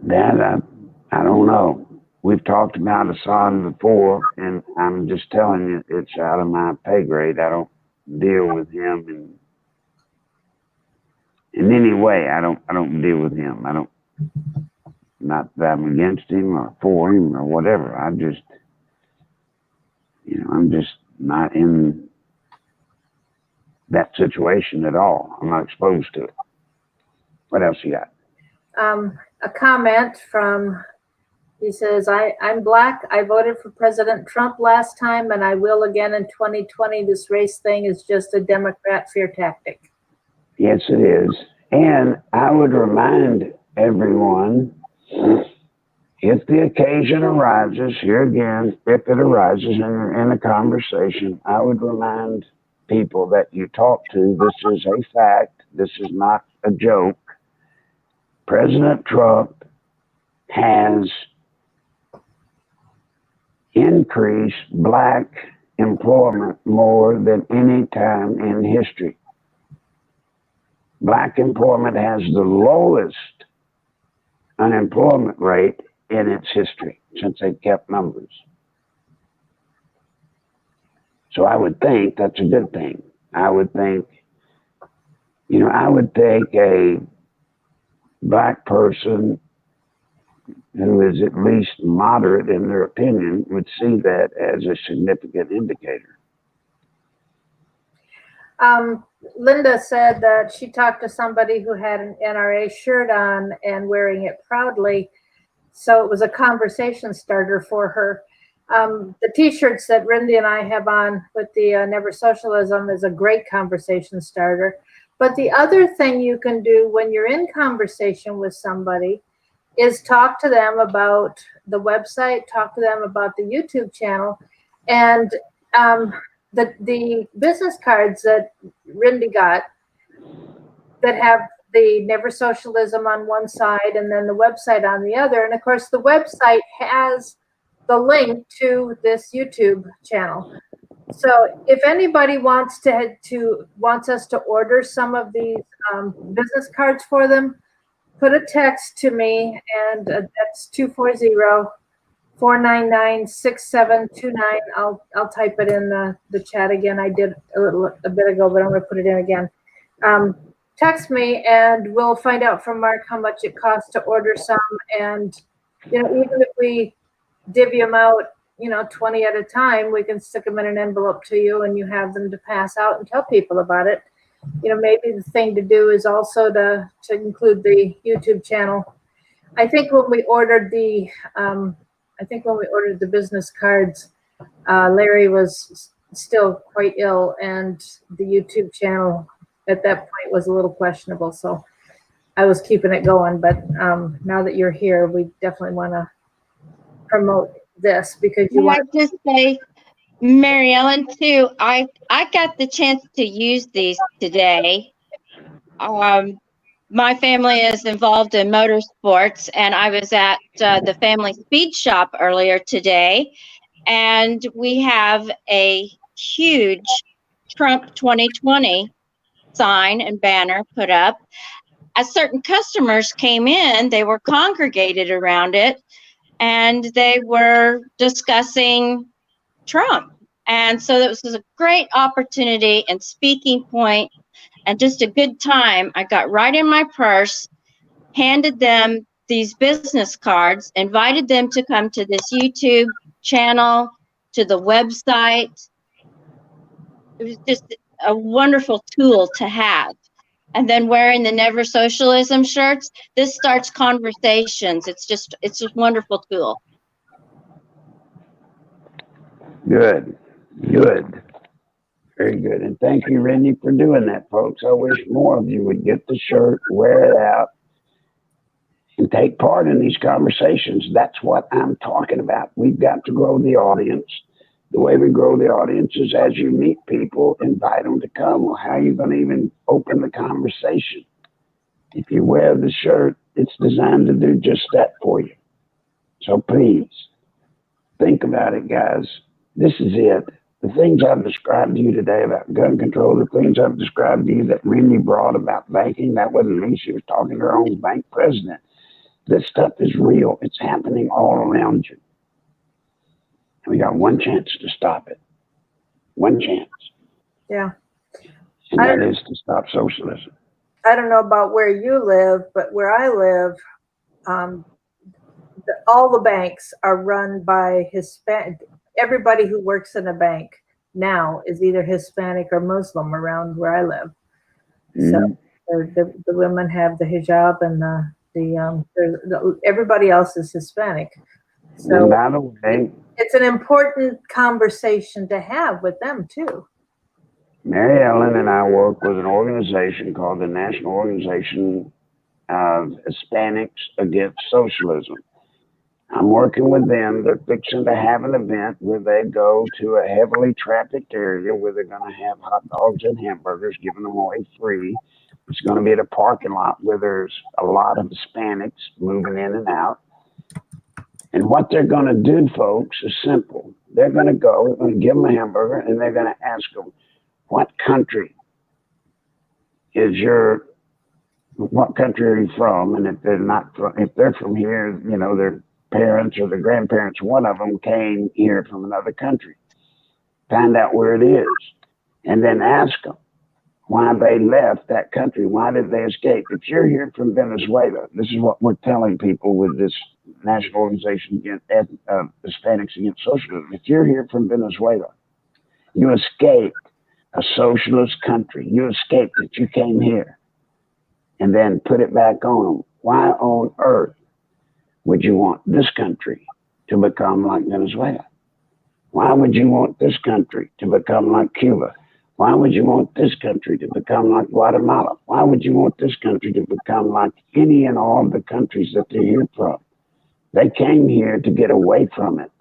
That, I don't know. We've talked about Assange before, and I'm just telling you, it's out of my pay grade. I don't deal with him in any way. I don't deal with him. Not that I'm against him or for him or whatever. I'm just not in that situation at all. I'm not exposed to it. What else you got? A comment from, he says, I'm Black. I voted for President Trump last time and I will again in 2020. This race thing is just a Democrat fear tactic. Yes, it is. And I would remind everyone, if the occasion arises, here again, if it arises and you're in a conversation, I would remind people that you talk to, this is a fact, this is not a joke. President Trump has increased black employment more than any time in history. Black employment has the lowest unemployment rate in its history since they've kept numbers. So I would think that's a good thing. I would think, I would think a black person who is at least moderate in their opinion would see that as a significant indicator. Linda said that she talked to somebody who had an NRA shirt on and wearing it proudly. So it was a conversation starter for her. The t-shirts that Rindy and I have on with the Never Socialism is a great conversation starter. But the other thing you can do when you're in conversation with somebody is talk to them about the website, talk to them about the YouTube channel, and the business cards that Rindy got that have the Never Socialism on one side and then the website on the other. And of course, the website has the link to this YouTube channel. So if anybody wants us to order some of these business cards for them, put a text to me, and that's 240-499-6729. I'll type it in the chat again. I did a bit ago, but I'm going to put it in again. Text me, and we'll find out from Mark how much it costs to order some. And even if we divvy them out, 20 at a time, we can stick them in an envelope to you, and you have them to pass out and tell people about it. Maybe the thing to do is also to include the YouTube channel. I think when we ordered the business cards, Larry was still quite ill, and the YouTube channel at that point was a little questionable. So I was keeping it going. But now that you're here, we definitely want to promote this because you want to say, Mary Ellen, too, I got the chance to use these today. My family is involved in motorsports, and I was at the family speed shop earlier today, and we have a huge Trump 2020 sign and banner put up. As certain customers came in, they were congregated around it, and they were discussing Trump. And so this was a great opportunity and speaking point and just a good time. I got right in my purse, handed them these business cards, invited them to come to this YouTube channel, to the website. It was just a wonderful tool to have. And then wearing the Never Socialism shirts, this starts conversations. It's a wonderful tool. Good. Very good. And thank you, Randy, for doing that, folks. I wish more of you would get the shirt, wear it out, and take part in these conversations. That's what I'm talking about. We've got to grow the audience. The way we grow the audience is as you meet people, invite them to come. Well, how are you going to even open the conversation? If you wear the shirt, it's designed to do just that for you. So please, think about it, guys. This is it. The things I've described to you today about gun control, the things I've described to you that Randy brought about banking, that wasn't me. She was talking to her own bank president. This stuff is real. It's happening all around you. And we got one chance to stop it. One chance. Yeah. And that is to stop socialism. I don't know about where you live, but where I live, all the banks are run by Hispanic. Everybody who works in a bank now is either Hispanic or Muslim around where I live. So the women have the hijab, and everybody else is Hispanic. So by the way, it's an important conversation to have with them too. Mary Ellen and I work with an organization called the National Organization of Hispanics Against Socialism. I'm working with them. They're fixing to have an event where they go to a heavily trafficked area where they're going to have hot dogs and hamburgers, giving them away free. It's going to be at a parking lot where there's a lot of Hispanics moving in and out. And what they're going to do, folks, is simple. They're going to go, they're going to give them a hamburger, and they're going to ask them, what country are you from? And if they're not from, if they're from here, you know, their parents or their grandparents, one of them came here from another country. Find out where it is, and then ask them why they left that country. Why did they escape? If you're here from Venezuela, this is what we're telling people with this National Organization Against Hispanics Against Socialism. If you're here from Venezuela, you escaped a socialist country. You escaped it. You came here and then put it back on. Why on earth would you want this country to become like Venezuela? Why would you want this country to become like Cuba? Why would you want this country to become like Guatemala? Why would you want this country to become like any and all the countries that they're here from? They came here to get away from it.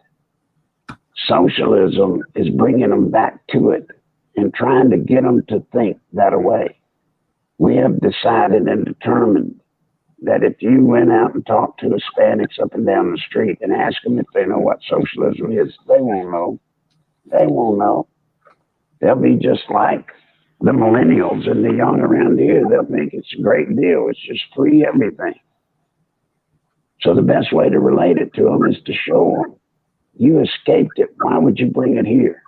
Socialism is bringing them back to it and trying to get them to think that way. We have decided and determined that if you went out and talked to Hispanics up and down the street and asked them if they know what socialism is, they won't know. They won't know. They'll be just like the millennials and the young around here. They'll think it's a great deal. It's just free everything. So the best way to relate it to them is to show them, you escaped it. Why would you bring it here?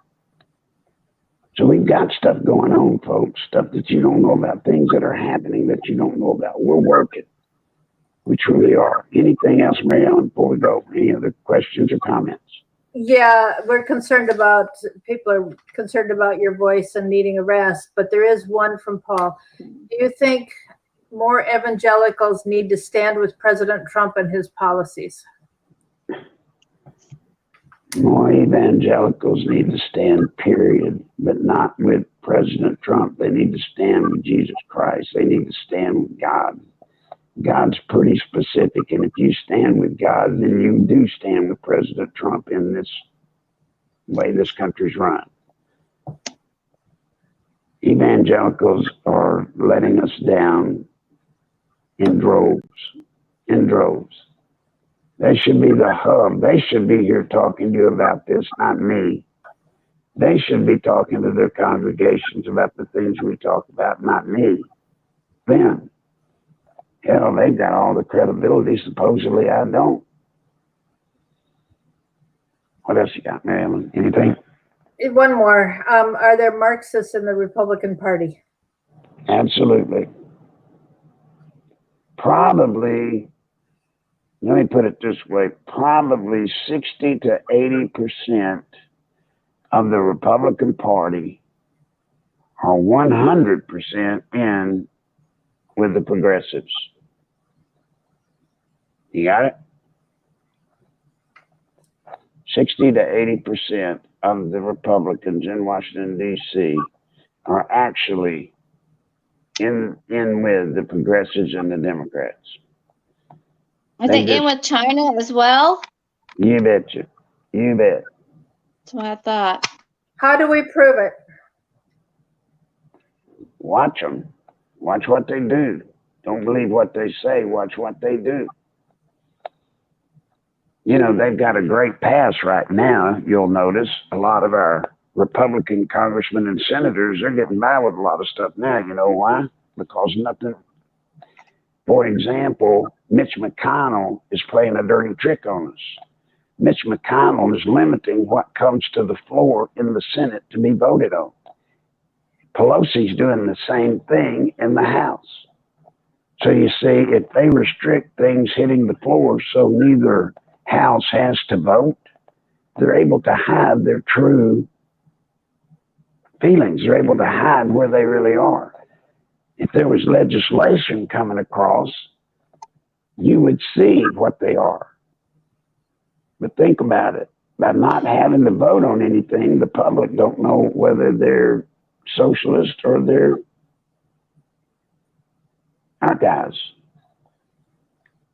So we've got stuff going on, folks, stuff that you don't know about, things that are happening that you don't know about. We're working. We truly are. Anything else, Mary Ellen, before we go? Any other questions or comments? Yeah, people are concerned about your voice and needing a rest, but there is one from Paul. Do you think more evangelicals need to stand with President Trump and his policies? More evangelicals need to stand, period, but not with President Trump. They need to stand with Jesus Christ. They need to stand with God. God's pretty specific, and if you stand with God, then you do stand with President Trump in this way this country's run. Evangelicals are letting us down in droves, in droves. They should be the hub. They should be here talking to you about this, not me. They should be talking to their congregations about the things we talk about, not me. Them. Hell, they've got all the credibility. Supposedly, I don't. What else you got, Mary Ellen? Anything? One more. Are there Marxists in the Republican Party? Absolutely. Probably, let me put it this way, probably 60 to 80% of the Republican Party are 100% in with the progressives. You got it? 60 to 80% of the Republicans in Washington, D.C. are actually in with the progressives and the Democrats. Are they in with China as well? You betcha. You bet. That's what I thought. How do we prove it? Watch them. Watch what they do. Don't believe what they say. Watch what they do. You know, they've got a great pass right now. You'll notice a lot of our Republican congressmen and senators are getting by with a lot of stuff now. You know why? Because nothing. For example, Mitch McConnell is playing a dirty trick on us. Mitch McConnell is limiting what comes to the floor in the Senate to be voted on. Pelosi's doing the same thing in the House. So you see, if they restrict things hitting the floor so neither House has to vote, they're able to hide their true feelings. They're able to hide where they really are. If there was legislation coming across, you would see what they are. But think about it. By not having to vote on anything, the public don't know whether they're socialist or they're our guys.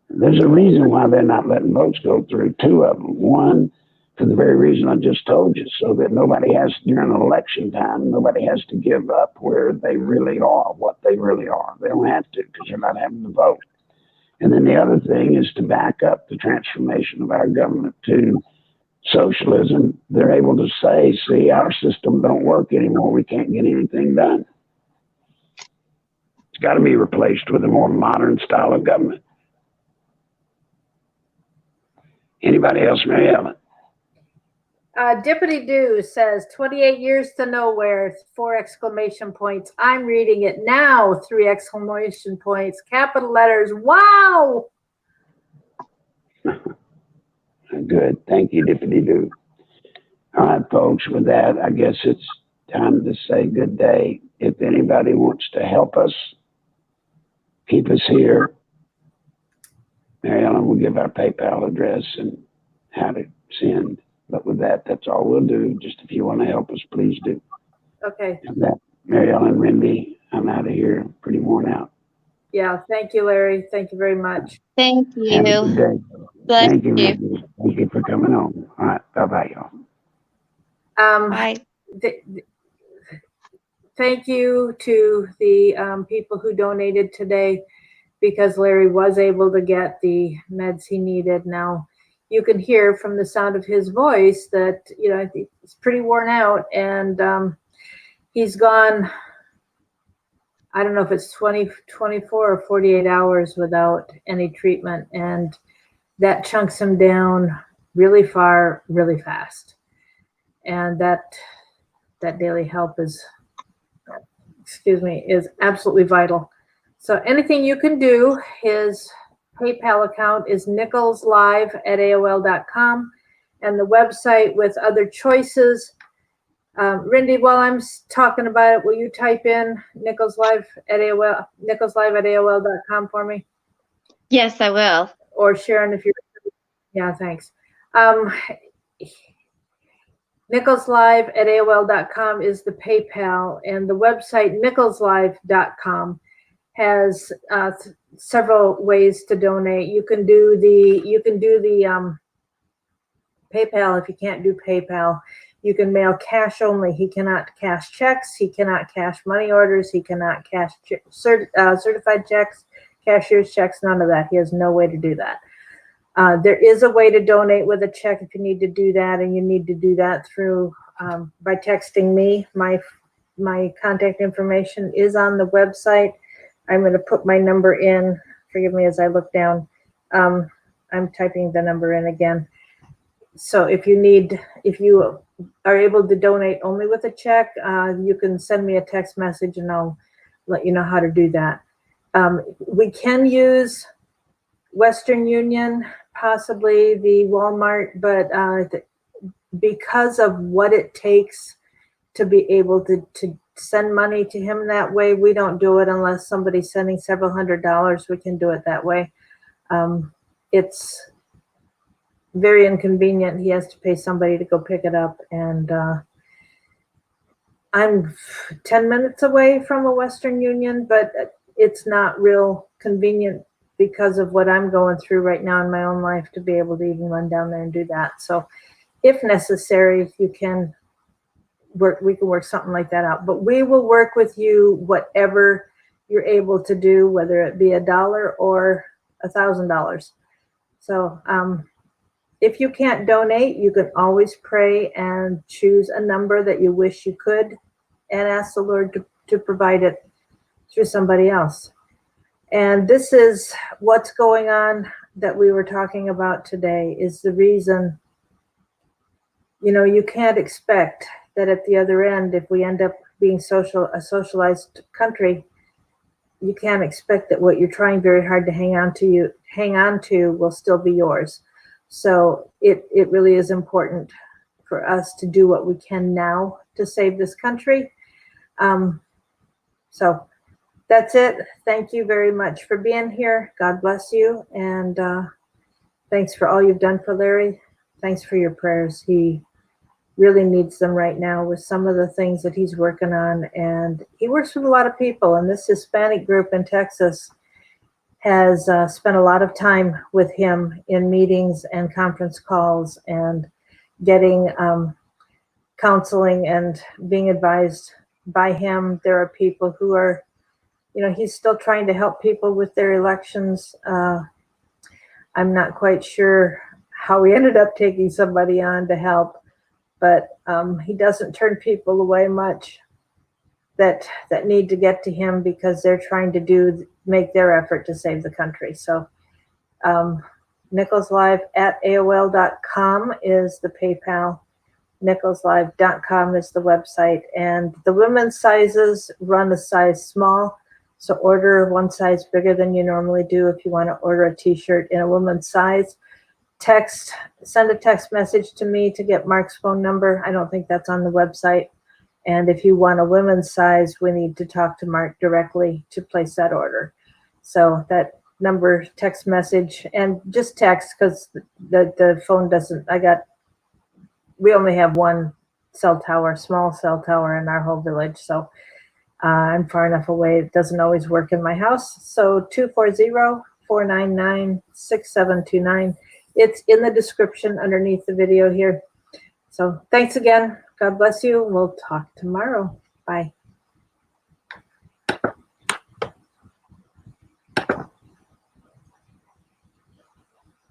There's a reason why they're not letting votes go through, two of them. One, for the very reason I just told you, so that nobody has, during election time, nobody has to give up where they really are, what they really are. They don't have to because they're not having to vote. And then the other thing is to back up the transformation of our government to socialism. They're able to say, see, our system don't work anymore. We can't get anything done. It's got to be replaced with a more modern style of government. Anybody else, Mary Ellen? Dippity Doo says 28 years to nowhere, 4 exclamation points. I'm reading it now, 3 exclamation points, capital letters. Wow. Good. Thank you, Dippity Doo. All right, folks, with that, I guess it's time to say good day. If anybody wants to help us, keep us here, Mary Ellen will give our PayPal address and how to send. But with that, that's all we'll do. Just if you want to help us, please do. Okay. And that, Mary Ellen, Rendy, I'm out of here. Pretty worn out. Yeah. Thank you, Larry. Thank you very much. Thank Have a good you. day. Bless Thank you, you. Rendy. Thank you for coming on. All right. Bye-bye, y'all. Bye. Thank you to the people who donated today, because Larry was able to get the meds he needed. Now, you can hear from the sound of his voice that, you know, he's pretty worn out, and he's gone, I don't know if it's 24 or 48 hours without any treatment, and that chunks him down really far, really fast. And that daily help is, is absolutely vital. So anything you can do, his PayPal account is nicholslive@aol.com, and the website with other choices. Rindy, while I'm talking about it, will you type in nicholslive@aol.com for me? Yes, I will. Or Sharon, if you're, yeah, thanks. Nicholslive@aol.com is the PayPal, and the website nicholslive.com has several ways to donate. You can do the PayPal. If you can't do PayPal, you can mail cash only. He cannot cash checks. He cannot cash money orders. He cannot cash certified checks, cashier's checks, none of that. He has no way to do that. There is a way to donate with a check if you need to do that, and you need to do that through by texting me. My contact information is on the website. I'm going to put my number in. Forgive me as I look down. I'm typing the number in again. So if you are able to donate only with a check, you can send me a text message and I'll let you know how to do that. We can use Western Union, possibly the Walmart, but because of what it takes to be able to send money to him that way, we don't do it unless somebody's sending several $100s. We can do it that way. It's very inconvenient. He has to pay somebody to go pick it up, and I'm 10 minutes away from a Western Union, but it's not real convenient because of what I'm going through right now in my own life to be able to even run down there and do that. So if necessary, we can work something like that out, but we will work with you, whatever you're able to do, whether it be $1 or $1,000. So if you can't donate, you can always pray and choose a number that you wish you could and ask the Lord to provide it through somebody else. And this is what's going on that we were talking about today, is the reason, you can't expect that at the other end, if we end up being a socialized country, you can't expect that what you're trying very hard to hang on to will still be yours. So it really is important for us to do what we can now to save this country. So that's it. Thank you very much for being here. God bless you. And thanks for all you've done for Larry. Thanks for your prayers. He really needs them right now with some of the things that he's working on. And he works with a lot of people, and this Hispanic group in Texas has spent a lot of time with him in meetings and conference calls and getting counseling and being advised by him. There are people who are, he's still trying to help people with their elections. I'm not quite sure how he ended up taking somebody on to help, but he doesn't turn people away much that need to get to him because they're trying to make their effort to save the country. So nicholslive@aol.com is the PayPal. nicholslive.com is the website. And the women's sizes run a size small. So order one size bigger than you normally do if you want to order a t-shirt in a woman's size. Send a text message to me to get Mark's phone number. I don't think that's on the website. And if you want a women's size, we need to talk to Mark directly to place that order. So that number, text message, and just text, because the phone doesn't, we only have one small cell tower in our whole village. So I'm far enough away. It doesn't always work in my house. So 240-499-6729. It's in the description underneath the video here. So thanks again. God bless you. We'll talk tomorrow. Bye.